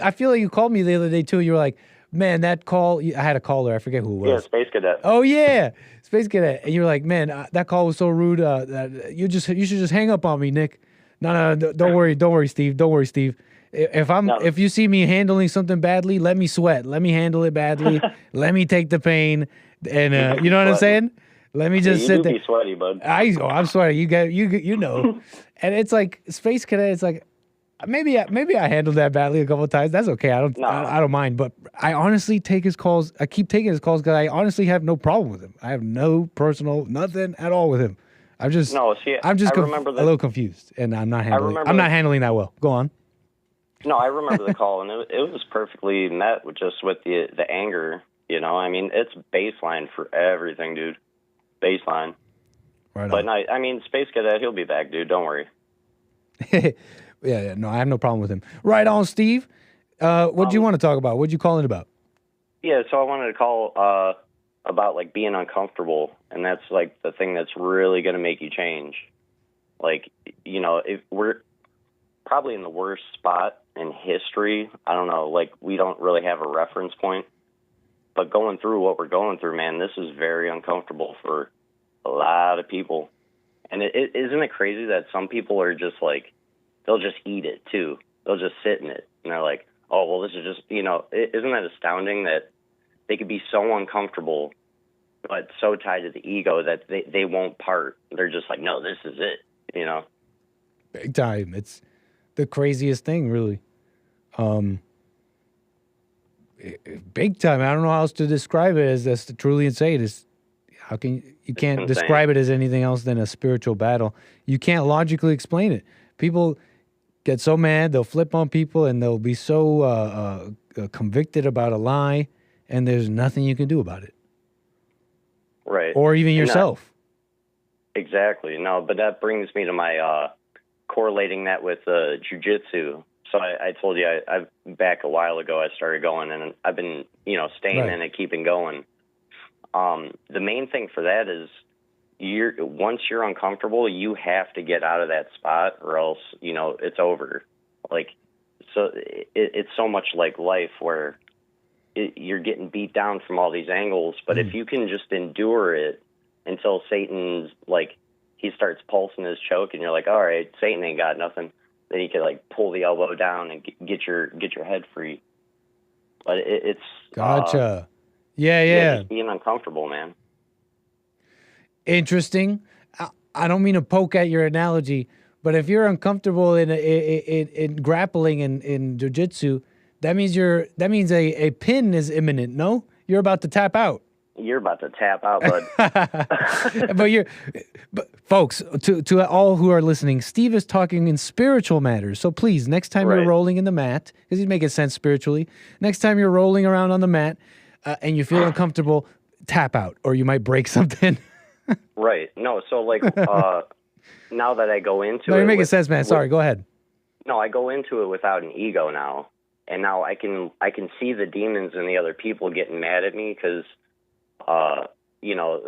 I feel like you called me the other day too. You were like, man, that call. I had a caller. I forget who it was. Yeah, Space Cadet. Oh yeah, Space Cadet. And you were like, man, that call was so rude. That you should just hang up on me, Nick. No, don't worry, Steve. Don't worry, Steve. If you see me handling something badly, let me sweat. Let me handle it badly. Let me take the pain. And you know what I'm saying? Let me just sit there. You be sweaty, bud. I'm sweaty. You know. And it's like Space Cadet. It's like. Maybe I handled that badly a couple of times. That's okay. I don't mind. But I honestly take his calls. I keep taking his calls because I honestly have no problem with him. I have no personal nothing at all with him. I'm just a little confused, and I'm not handling that well. Go on. No, I remember the call, and it was perfectly met with the anger. I mean, it's baseline for everything, dude. Baseline. Right. But no, I mean, Space Cadet, he'll be back, dude. Don't worry. Yeah, no, I have no problem with him. Right on, Steve. What do you want to talk about? What did you call in about? Yeah, so I wanted to call about being uncomfortable, and that's the thing that's really going to make you change. If we're probably in the worst spot in history, I don't know, we don't really have a reference point. But going through what we're going through, man, this is very uncomfortable for a lot of people. And isn't it crazy that some people are just they'll just eat it too. They'll just sit in it. And they're like, oh, well, this is just, isn't that astounding that they could be so uncomfortable, but so tied to the ego that they won't part. They're just like, no, this is it, Big time. It's the craziest thing, really. Big time. I don't know how else to describe it as that's truly insane. You can't describe it as anything else than a spiritual battle. You can't logically explain it. People get so mad, they'll flip on people, and they'll be so convicted about a lie, and there's nothing you can do about it. Right. Or even yourself. Exactly. No, but that brings me to my correlating that with jiu-jitsu. So I told you back a while ago I started going, and I've been staying in it, keeping going. The main thing for that is once you're uncomfortable, you have to get out of that spot, or else it's over. It's so much like life where you're getting beat down from all these angles. But if you can just endure it until Satan's he starts pulsing his choke, and you're like, all right, Satan ain't got nothing. Then you can pull the elbow down and get your head free. But it's gotcha. Yeah. Just being uncomfortable, man. Interesting. I don't mean to poke at your analogy, but if you're uncomfortable in grappling in jiu-jitsu, That means a pin is imminent. No, you're about to tap out. You're about to tap out, bud. But folks, to all who are listening, Steve is talking in spiritual matters. So please, next time you're rolling in the mat, because he's making sense spiritually. Next time you're rolling around on the mat and you feel uncomfortable, tap out, or you might break something. Right. No. So like, now that I go into no, you're making sense, man. Sorry, go ahead. No, I go into it without an ego now, and now I can see the demons and the other people getting mad at me because, you know,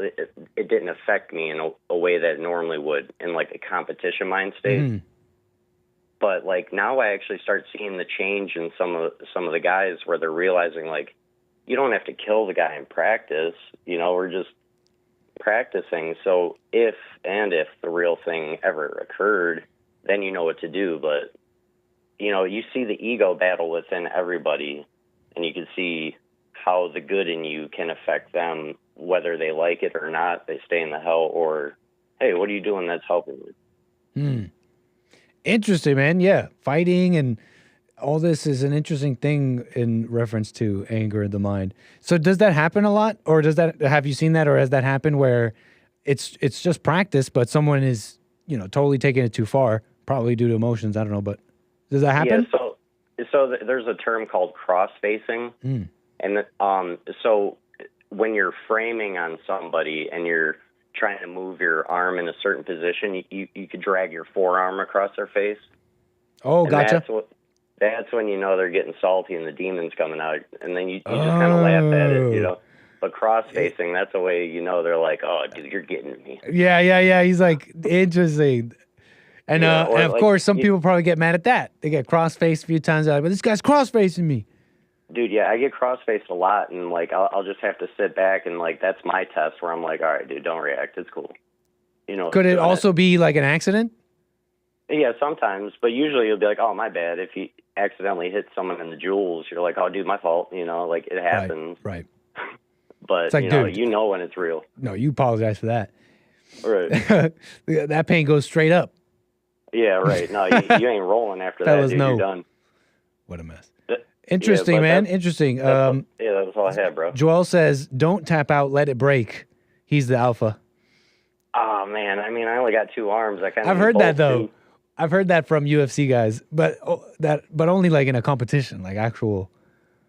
it didn't affect me in a way that it normally would in like a competition mind state. Mm-hmm. But like now I actually start seeing the change in some of the guys where they're realizing like you don't have to kill the guy in practice. You know, we're just practicing. So if the real thing ever occurred, then you know what to do. But you know, you see the ego battle within everybody, and you can see how the good in you can affect them, whether they like it or not. They stay in the hell, or, hey, what are you doing that's helping me? Interesting, man. Yeah, fighting and all this is an interesting thing in reference to anger in the mind. So does that happen a lot, or have you seen that, or has that happened where it's just practice, but someone is, you know, totally taking it too far, probably due to emotions? I don't know, but does that happen? Yeah, so there's a term called cross-facing. And so when you're framing on somebody and you're trying to move your arm in a certain position, you could drag your forearm across their face. Oh, gotcha. That's when you know they're getting salty and the demon's coming out. And then you just kind of laugh at it, you know. But cross-facing, that's the way you know they're like, oh, dude, you're getting me. Yeah. He's like, interesting. And, and of course, some people probably get mad at that. They get cross-faced a few times. They're like, but this guy's cross-facing me. Dude, yeah, I get cross-faced a lot, and, like, I'll just have to sit back, and, like, that's my test where I'm like, all right, dude, don't react. It's cool. You know. Could it also be, like, an accident? Yeah, sometimes, but usually you'll be like, oh, my bad. If you accidentally hit someone in the jewels, you're like, oh, dude, my fault. You know, like, it happens. Right. But, like, you know when it's real. No, you apologize for that. Right. That pain goes straight up. Yeah, right. No, you ain't rolling after that, dude. You're done. What a mess. Interesting, man. Interesting. Yeah, that's all I had, bro. Joel says, don't tap out, let it break. He's the alpha. Oh, man. I mean, I only got 2 arms. I've heard that, though. I've heard that from UFC guys, but only like in a competition, like actual.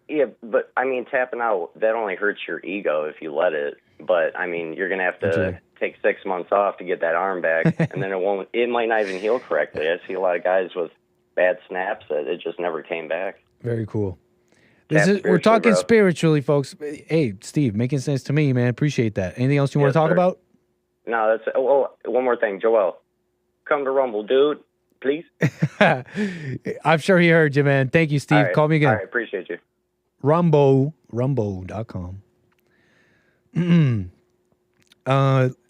Yeah, but I mean, tapping out, that only hurts your ego if you let it. But I mean, you're going to have to take 6 months off to get that arm back, and then it might not even heal correctly. I see a lot of guys with bad snaps that it just never came back. Very cool. We're talking spiritually, folks. Hey, Steve, making sense to me, man. Appreciate that. Anything else you want to talk about? No, that's one more thing, Joel. Come to Rumble, dude, please. I'm sure he heard you, man. Thank you, Steve. Call me again. All right, appreciate you. Rumbo.com.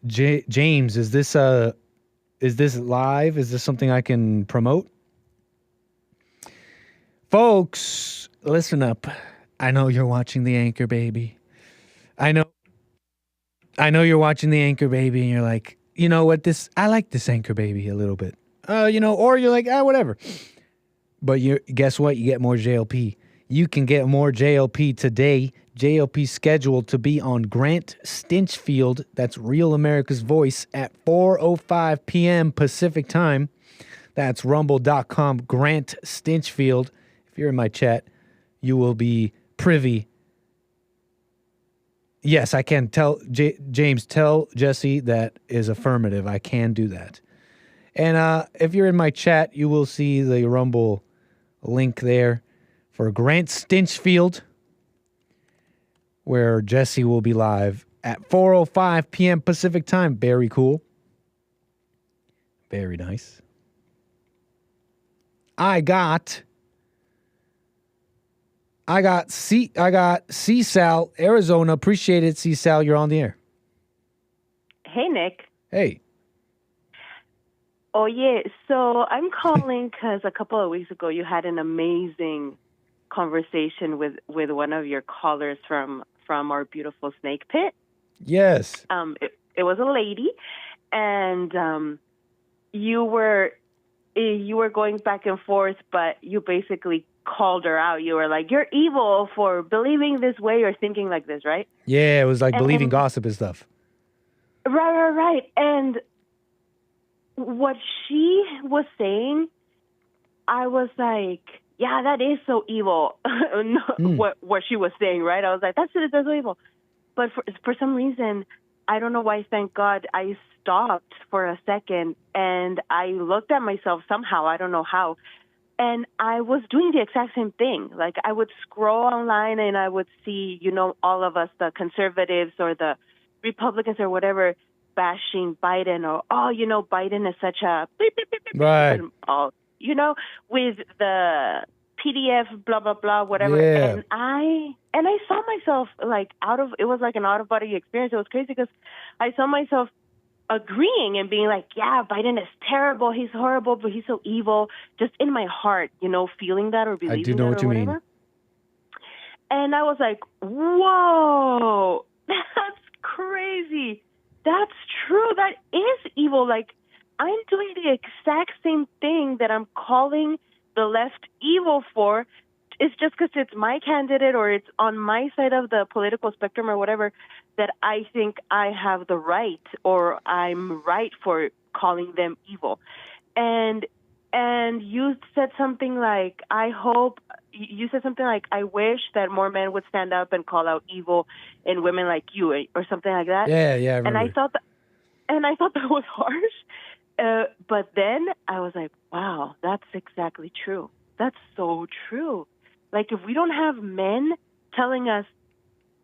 James, is this live? Is this something I can promote? Folks, listen up. I know you're watching the Anchor Baby. I know you're watching the Anchor Baby and you're like, you know what, I like this Anchor Baby a little bit. You know, or you're like, whatever. But guess what? You get more JLP. You can get more JLP today. JLP scheduled to be on Grant Stinchfield, that's Real America's Voice, at 4:05 p.m. Pacific time. That's rumble.com, Grant Stinchfield. If you're in my chat, you will be privy. Yes, I can tell, James, tell Jesse that is affirmative. I can do that. And if you're in my chat, you will see the Rumble link there for Grant Stinchfield, where Jesse will be live at 4:05 p.m. Pacific time. Very cool. Very nice. I got C-Sal, Arizona. Appreciate it, C-Sal. You're on the air. Hey, Nick. Hey. Oh, yeah. So I'm calling because a couple of weeks ago you had an amazing conversation with one of your callers from our beautiful snake pit. Yes. It was a lady, and you were going back and forth, but you basically called her out. You were like, you're evil for believing this way or thinking like this, right? Yeah, it was like believing gossip and stuff. Right. And what she was saying, I was like, yeah, that is so evil. What she was saying, right? I was like, that's so evil. But for some reason, I don't know why, thank God, I stopped for a second and I looked at myself somehow, I don't know how, and I was doing the exact same thing. Like, I would scroll online and I would see, all of us, the conservatives or the Republicans or whatever, bashing Biden or, Biden is such a beep, beep, beep, beep, right. With the PDF, blah, blah, blah, whatever. Yeah. And I saw myself it was like an out of body experience. It was crazy because I saw myself agreeing and being like, yeah, Biden is terrible. He's horrible, but he's so evil. Just in my heart, feeling that or believing that. I do know what you mean. And I was like, whoa, that's crazy. That's true. That is evil. Like, I'm doing the exact same thing that I'm calling the left evil for. It's just because it's my candidate or it's on my side of the political spectrum or whatever that I think I have the right or I'm right for calling them evil. And you said something like, I wish that more men would stand up and call out evil in women like you or something like that. Yeah, I remember. And I thought that was harsh. But then I was like, wow, that's exactly true. That's so true. Like, if we don't have men telling us,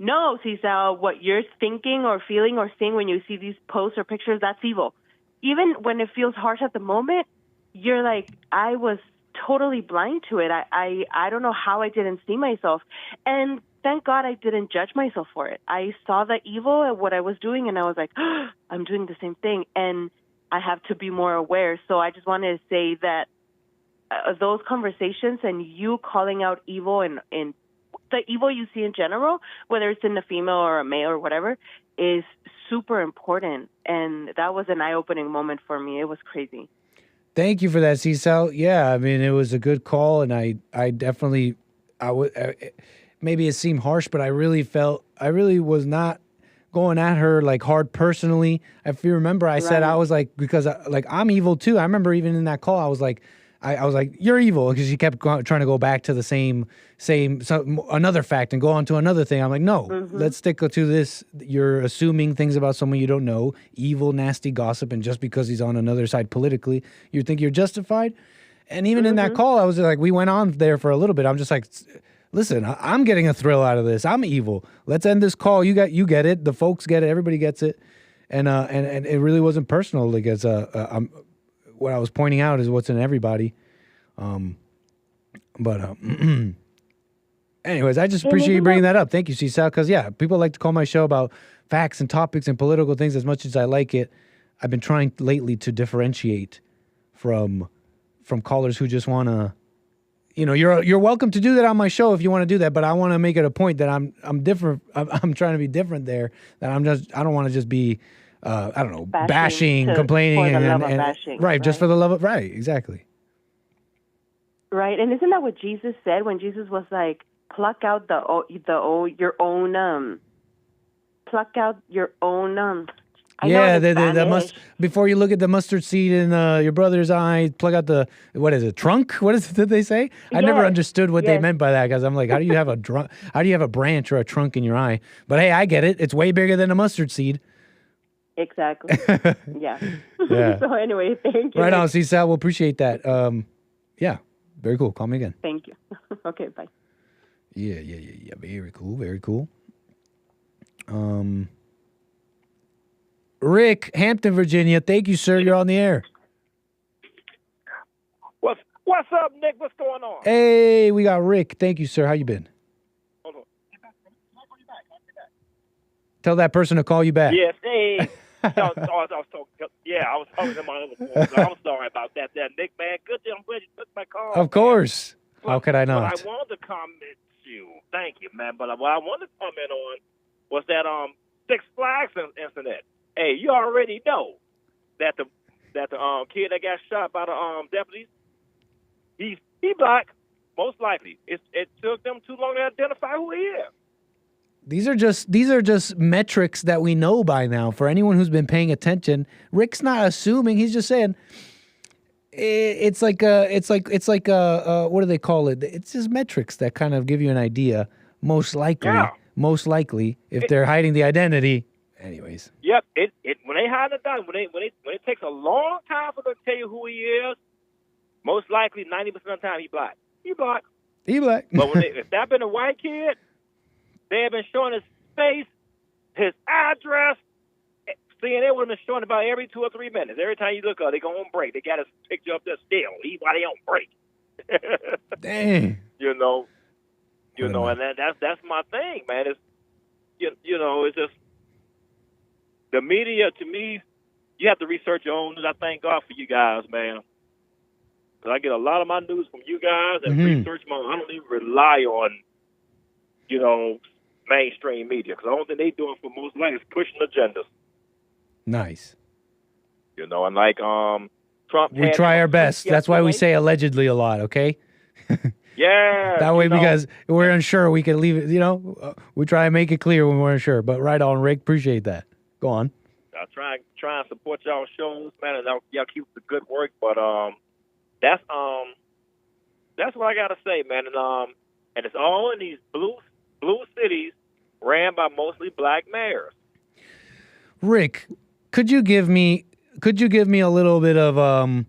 no, Cisal, what you're thinking or feeling or seeing when you see these posts or pictures, that's evil. Even when it feels harsh at the moment, you're like, I was totally blind to it. I don't know how I didn't see myself. And thank God I didn't judge myself for it. I saw the evil at what I was doing, and I was like, I'm doing the same thing. And I have to be more aware. So I just wanted to say that those conversations and you calling out evil and the evil you see in general, whether it's in a female or a male or whatever, is super important. And that was an eye-opening moment for me. It was crazy. Thank you for that, Cisal. Yeah, I mean, it was a good call, and I definitely, maybe it seemed harsh, but I really was not going at her like hard personally. If you remember, I said I was like, because I'm evil too. I remember even in that call, I was like, you're evil, because she kept trying to go back to the same another fact and go on to another thing. I'm like, no, let's stick to this. You're assuming things about someone you don't know, evil, nasty gossip, and just because he's on another side politically, you think you're justified. And even in that call, I was like, we went on there for a little bit. I'm just like, listen, I'm getting a thrill out of this. I'm evil. Let's end this call. You get it. The folks get it. Everybody gets it. And it really wasn't personal, because what I was pointing out is what's in everybody. Anyways, I just appreciate you bringing that up. Thank you, Cisal, because, yeah, people like to call my show about facts and topics and political things as much as I like it. I've been trying lately to differentiate from callers who just want to, you're welcome to do that on my show if you want to do that, but I want to make it a point that I'm different. I'm trying to be different there. That I don't want to just be, I don't know, bashing, complaining, right, just for the love of, right, exactly. Right, and isn't that what Jesus said when Jesus was like, pluck out your own. Before you look at the mustard seed in your brother's eye, plug out the, what is it, trunk? What is it that they say? I never understood what they meant by that, because I'm like, how do you have a branch or a trunk in your eye? But hey, I get it. It's way bigger than a mustard seed. Exactly. Yeah. So anyway, thank you. Right on, Cisal. We'll appreciate that. Yeah, very cool. Call me again. Thank you. Okay, bye. Yeah. Very cool. Rick, Hampton, Virginia. Thank you, sir. You're on the air. What's up, Nick? What's going on? Hey, we got Rick. Thank you, sir. How you been? Hold on. Tell that person to call you back. Yes. Hey. I was talking to my other phone. So I'm sorry about that, Nick, man. Good deal. I'm glad you took my call. Of course. How could I not? What I wanted to comment to, thank you, man. But what I wanted to comment on was that Six Flags incident. Hey, you already know that the kid that got shot by the deputies, he black, Most likely. It took them too long to identify who he is. These are just metrics that we know by now. For anyone who's been paying attention, Rick's not assuming. He's just saying it's like what do they call it? It's just metrics that kind of give you an idea. Most likely, if they're hiding the identity. Anyways. Yep. It when they hide the identity, when it takes a long time for them to tell you who he is, most likely 90% of the time he black. He black. But if that been a white kid, they have been showing his face, his address. Seeing it would have been showing about every 2 or 3 minutes. Every time you look up, they go on break. They got his picture up there still. Why they on break? Dang. You know, and that's my thing, man. It's it's just the media. To me, you have to research your own news. I thank God for you guys, man. Because I get a lot of my news from you guys and research my own. I don't even rely on, mainstream media, because the only thing they doing for most likely is pushing agendas. Nice. And like Trump. We try our best. That's why we say allegedly a lot, okay? Yeah. That way, because we're unsure, we can leave it, we try and make it clear when we're unsure. But right on, Rick. Appreciate that. Go on. I try and support y'all shows, man, and y'all keep the good work. But that's what I gotta say, man. And it's all in these blue cities ran by mostly black mayors. Rick, could you give me a little bit of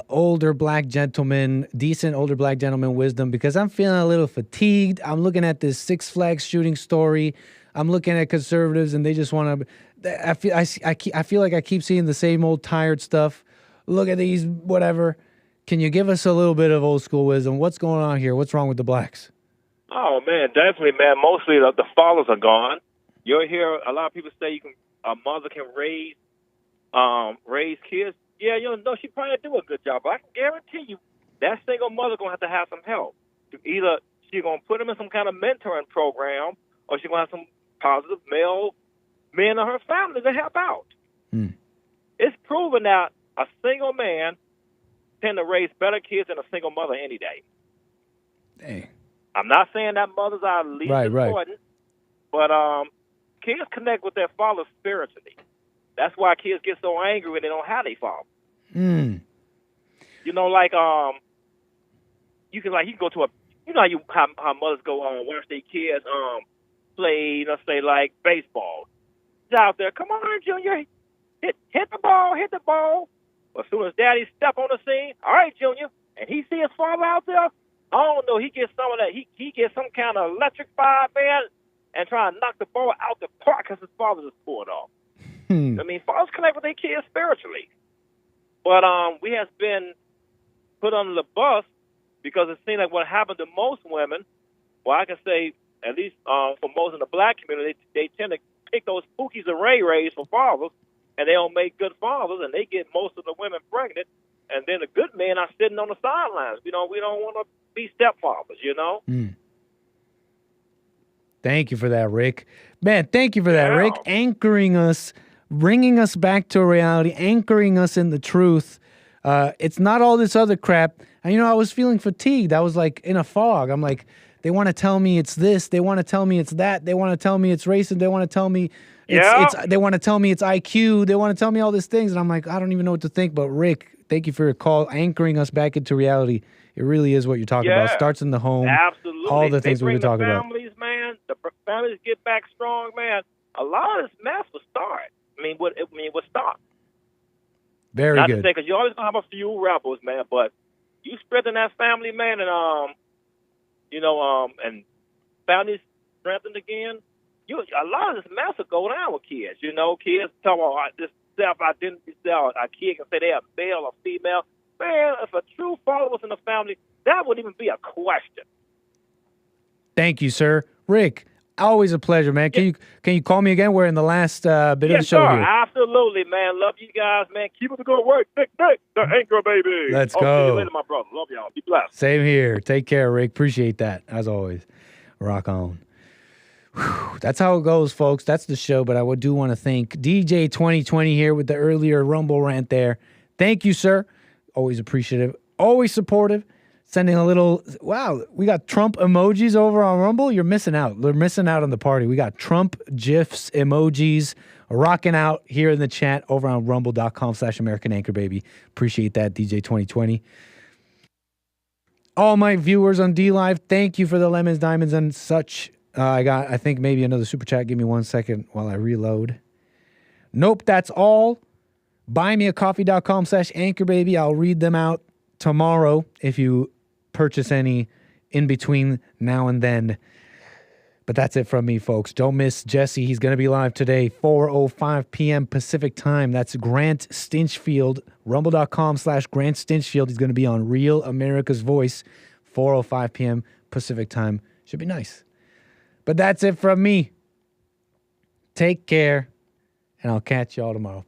older black gentleman, decent older black gentleman wisdom? Because I'm feeling a little fatigued. I'm looking at this Six Flags shooting story. I'm looking at conservatives, and they just want to. I feel like I keep seeing the same old tired stuff. Look at these, whatever. Can you give us a little bit of old school wisdom? What's going on here? What's wrong with the blacks? Oh man, definitely, man. Mostly the fathers are gone. You'll hear a lot of people say a mother can raise kids. Yeah, she probably do a good job, but I can guarantee you that single mother gonna have some help. Either she's gonna put them in some kind of mentoring program, or she's gonna have some positive male men in her family to help out. It's proven that a single man tend to raise better kids than a single mother any day. Dang. I'm not saying that mothers are least important, but kids connect with their father spiritually. That's why kids get so angry when they don't have their father. You can go to how mothers go watch their kids play, say like baseball. It's out there, come on, Junior, hit the ball. But as soon as Daddy step on the scene, all right, Junior, and he see his father out there, I don't know, he gets some of that. He gets some kind of electric fire, man, and try to knock the ball out the park because his father just pulled off. I mean, fathers connect with their kids spiritually. But we have been put under the bus because it seems like what happened to most women, well, I can say, at least for most in the black community, they tend to pick those Pookies and Ray Rays for fathers, and they don't make good fathers, and they get most of the women pregnant, and then the good men are sitting on the sidelines. We don't want to be stepfathers, Thank you for that, Rick. Man, thank you for that, Rick. Anchoring us, bringing us back to reality, anchoring us in the truth. It's not all this other crap. And, I was feeling fatigued. I was like in a fog. I'm like, they want to tell me it's this. They want to tell me it's that. They want to tell me it's racist. They want to tell me they want to tell me it's IQ. They want to tell me all these things. And I'm like, I don't even know what to think. But Rick, thank you for your call, anchoring us back into reality. It really is what you're talking about. Starts in the home. Absolutely. All the things we've been talking about. Man, the families get back strong, man. A lot of this mess will start. Will stop. Very Not good. To say, because you always gonna have a few rebels, man. But you strengthen that family, man, and and families strengthened again. A lot of this mess will go down with kids. Kids talk about this self-identity. A kid can say they are male or female. Man, if a true father was in the family, that wouldn't even be a question. Thank you, sir. Rick, always a pleasure, man. Can you call me again? We're in the last bit of the show here. Absolutely, man. Love you guys, man. Keep up the good work. Nick, the anchor, baby. Let's I'll go. See you later, my brother. Love y'all. Be blessed. Same here. Take care, Rick. Appreciate that, as always. Rock on. Whew. That's how it goes, folks. That's the show, but I do want to thank DJ 2020 here with the earlier Rumble rant there. Thank you, sir. Always appreciative. Always supportive. Sending a little, wow, we got Trump emojis over on Rumble. You're missing out. They're missing out on the party. We got Trump GIFs, emojis, rocking out here in the chat over on rumble.com/American Anchor Baby. Appreciate that, DJ 2020. All my viewers on DLive, thank you for the lemons, diamonds, and such. I think, maybe another super chat. Give me 1 second while I reload. Nope, that's all. Buymeacoffee.com/Anchor Baby. I'll read them out tomorrow if you purchase any in between now and then. But that's it from me, folks. Don't miss Jesse. He's going to be live today, 4:05 p.m. Pacific time. That's Grant Stinchfield, rumble.com/Grant Stinchfield. He's going to be on Real America's Voice, 4:05 p.m. Pacific time. Should be nice. But that's it from me. Take care, and I'll catch y'all tomorrow.